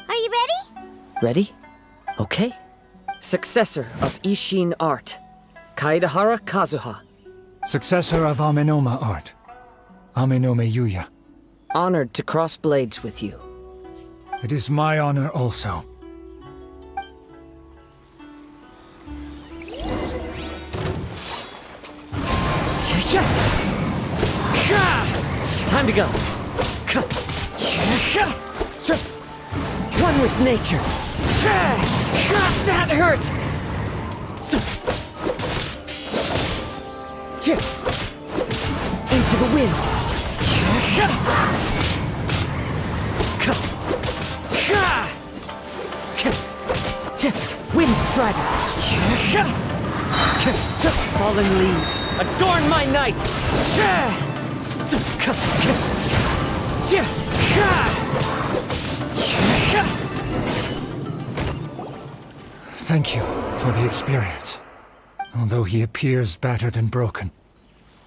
Are you ready? Ready? Okay. Successor of Ishin art, Kaedahara Kazuha. Successor of Amenoma art, Ame no Mayuya. Honored to cross blades with you. It is my honor also. Time to go. One with nature. That hurts. Into the wind. Wind strider. Fallen leaves adorn my night. Thank you for the experience. Although he appears battered and broken,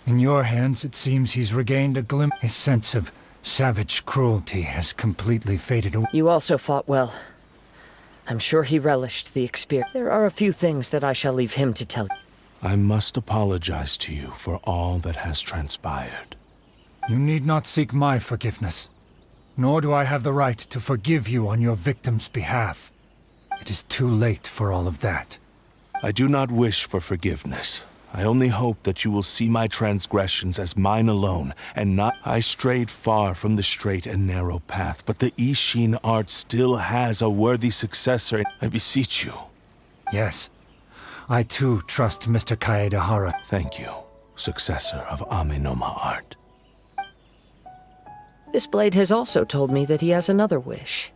in your hands it seems he's regained a glimpse. His sense of savage cruelty has completely faded away. You also fought well. I'm sure he relished the experience. There are a few things that I shall leave him to tell you. I must apologize to you for all that has transpired. You need not seek my forgiveness, nor do I have the right to forgive you on your victim's behalf. It is too late for all of that. I do not wish for forgiveness. I only hope that you will see my transgressions as mine alone, and not... I strayed far from the straight and narrow path, but the Ishin art still has a worthy successor. I beseech you. Yes, I too trust Mr. Kaedahara. Thank you, successor of Amenoma art. This blade has also told me that he has another wish.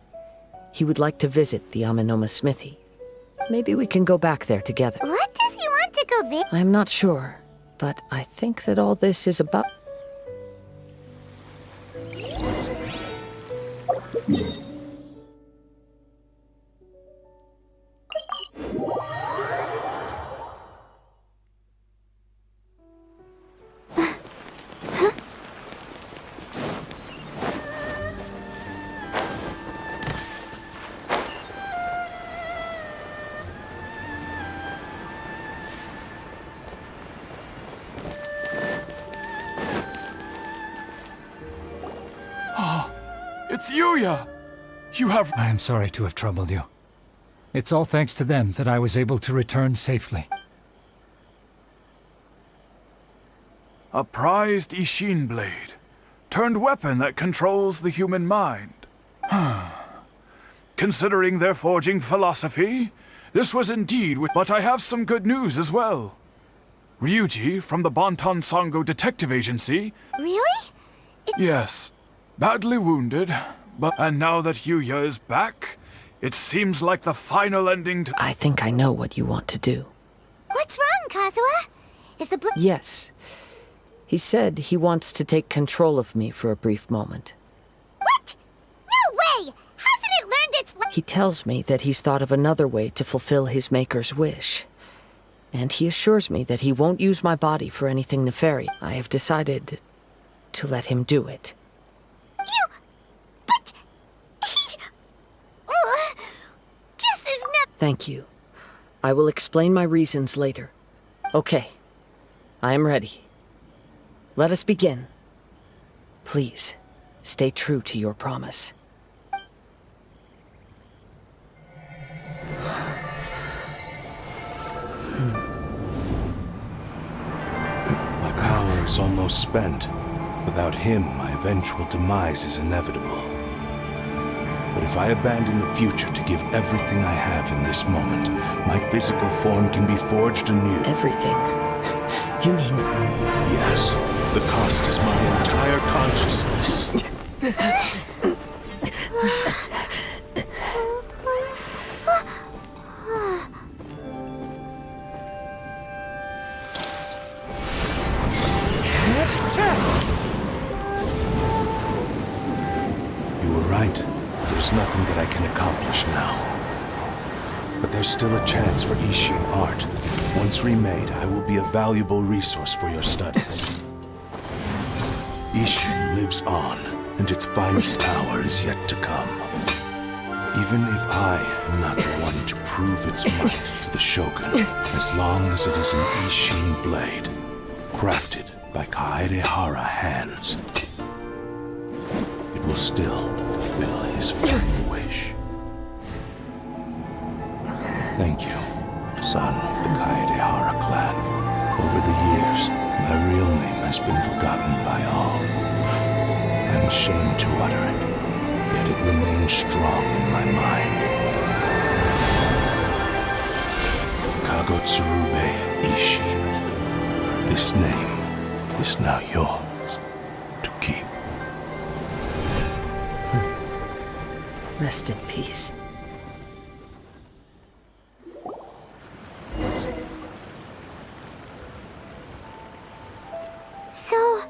He would like to visit the Amenoma smithy. Maybe we can go back there together. What does he want to go visit? I'm not sure, but I think that all this is about... It's Yuya! You have... I am sorry to have troubled you. It's all thanks to them that I was able to return safely. A prized Ishin blade, turned weapon that controls the human mind. Considering their forging philosophy, this was indeed but I have some good news as well. Ryuji, from the Bonton Sango Detective Agency... Really? Yes. Badly wounded, but... And now that Yuya is back, it seems like the final ending to... I think I know what you want to do. What's wrong, Kazuha? Is the Yes. He said he wants to take control of me for a brief moment. What? No way! Hasn't it learned its... He tells me that he's thought of another way to fulfill his maker's wish. And he assures me that he won't use my body for anything nefarious. I have decided to let him do it. But... He... Guess there's no... Thank you. I will explain my reasons later. Okay. I am ready. Let us begin. Please, stay true to your promise. My power is almost spent. Without him, my eventual demise is inevitable. But if I abandon the future to give everything I have in this moment, my physical form can be forged anew. Everything? You mean... Yes. The cost is my entire consciousness. You were right. There's nothing that I can accomplish now. But there's still a chance for Ishin art. Once remade, I will be a valuable resource for your studies. Ishin lives on, and its finest hour is yet to come. Even if I am not the one to prove its might to the Shogun, as long as it is an Ishin blade, crafted by Kaedehara hands, it will still fulfill his final wish. Thank you, son of the Kaedehara clan. Over the years, my real name has been forgotten by all. I'm ashamed to utter it, yet it remains strong in my mind. Kagotsurube Ishin. This name is now yours to keep. Rest in peace. So,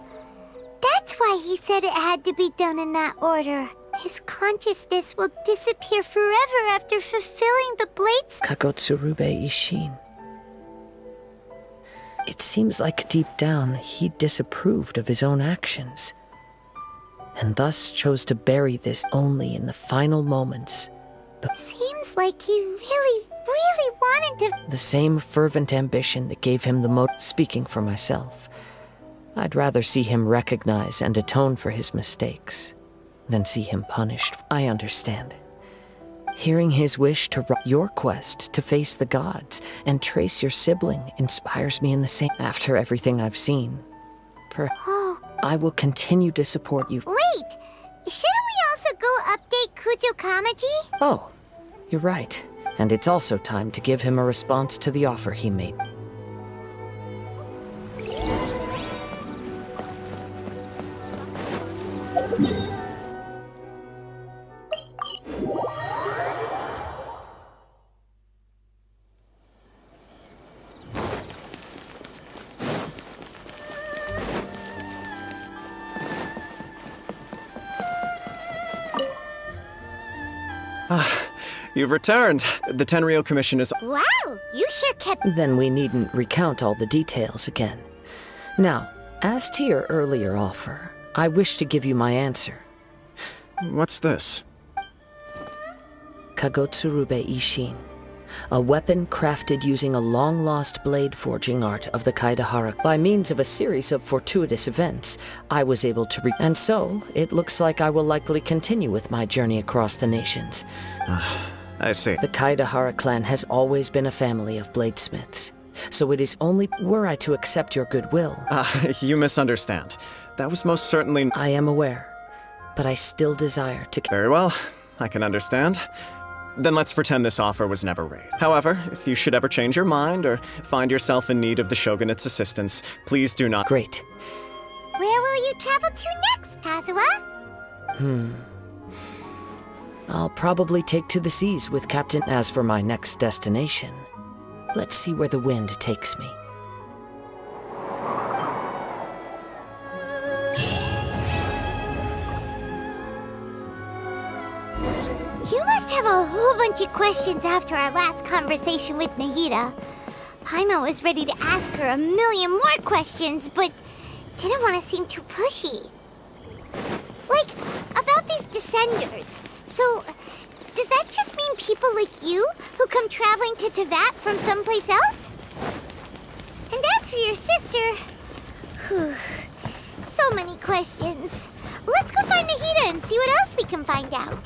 that's why he said it had to be done in that order. His consciousness will disappear forever after fulfilling the Blade's... Kagotsurube Ishin. It seems like deep down he disapproved of his own actions, and thus chose to bury this only in the final moments. Seems like he really wanted to... The same fervent ambition that gave him the Speaking for myself, I'd rather see him recognize and atone for his mistakes than see him punished. I understand. Hearing his wish to your quest to face the gods and trace your sibling inspires me in the same... After everything I've seen, I will continue to support you. Wait! Shouldn't we also go update Kujo Kamaji? Oh, you're right. And it's also time to give him a response to the offer he made. You've returned. The Tenryou Commission is... Wow! You sure kept... Then we needn't recount all the details again. Now, as to your earlier offer, I wish to give you my answer. What's this? Kagotsurube Ishin. a weapon crafted using a long-lost blade forging art of the Kaidahara. By means of a series of fortuitous events, I was able to and so, it looks like I will likely continue with my journey across the nations. I see. The Kaidahara clan has always been a family of bladesmiths, so it is only were I to accept your goodwill. You misunderstand. That was most certainly... I am aware, but I still desire to... Very well, I can understand. Then let's pretend this offer was never raised. However, if you should ever change your mind or find yourself in need of the Shogunate's assistance, please do not... Great. Where will you travel to next, Kazuha? I'll probably take to the seas with Captain. As for my next destination, let's see where the wind takes me. You must have a whole bunch of questions after our last conversation with Nahida. Paimon was ready to ask her a million more questions, but didn't want to seem too pushy. Like, about these descenders. So, does that just mean people like you who come traveling to Teyvat from someplace else? And as for your sister... Whew, so many questions. Let's go find Nahida and see what else we can find out.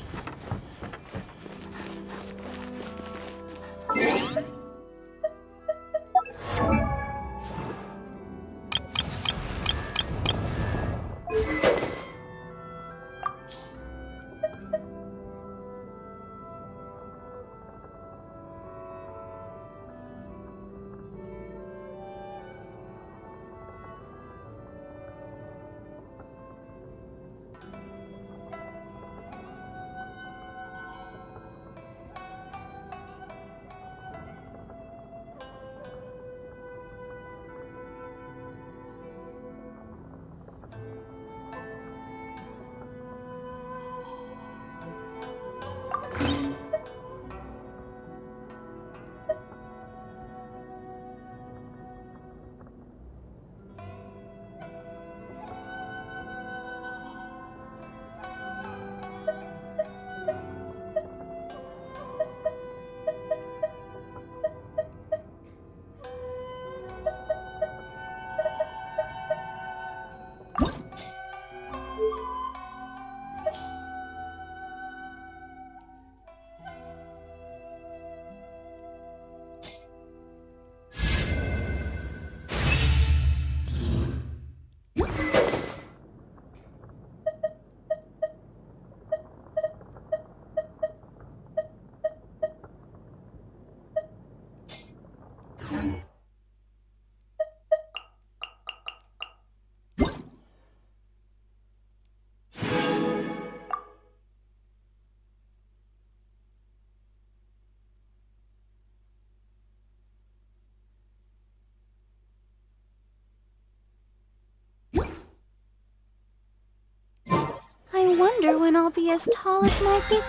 I wonder when I'll be as tall as my big...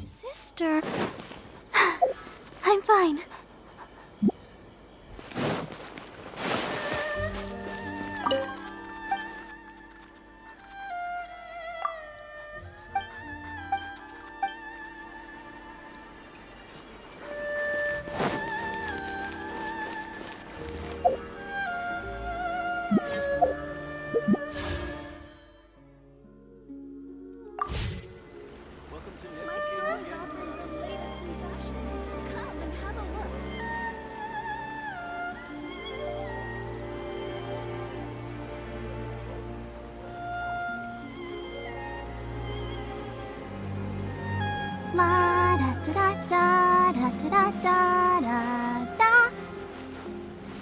sister. I'm fine. La da da da da da da da da.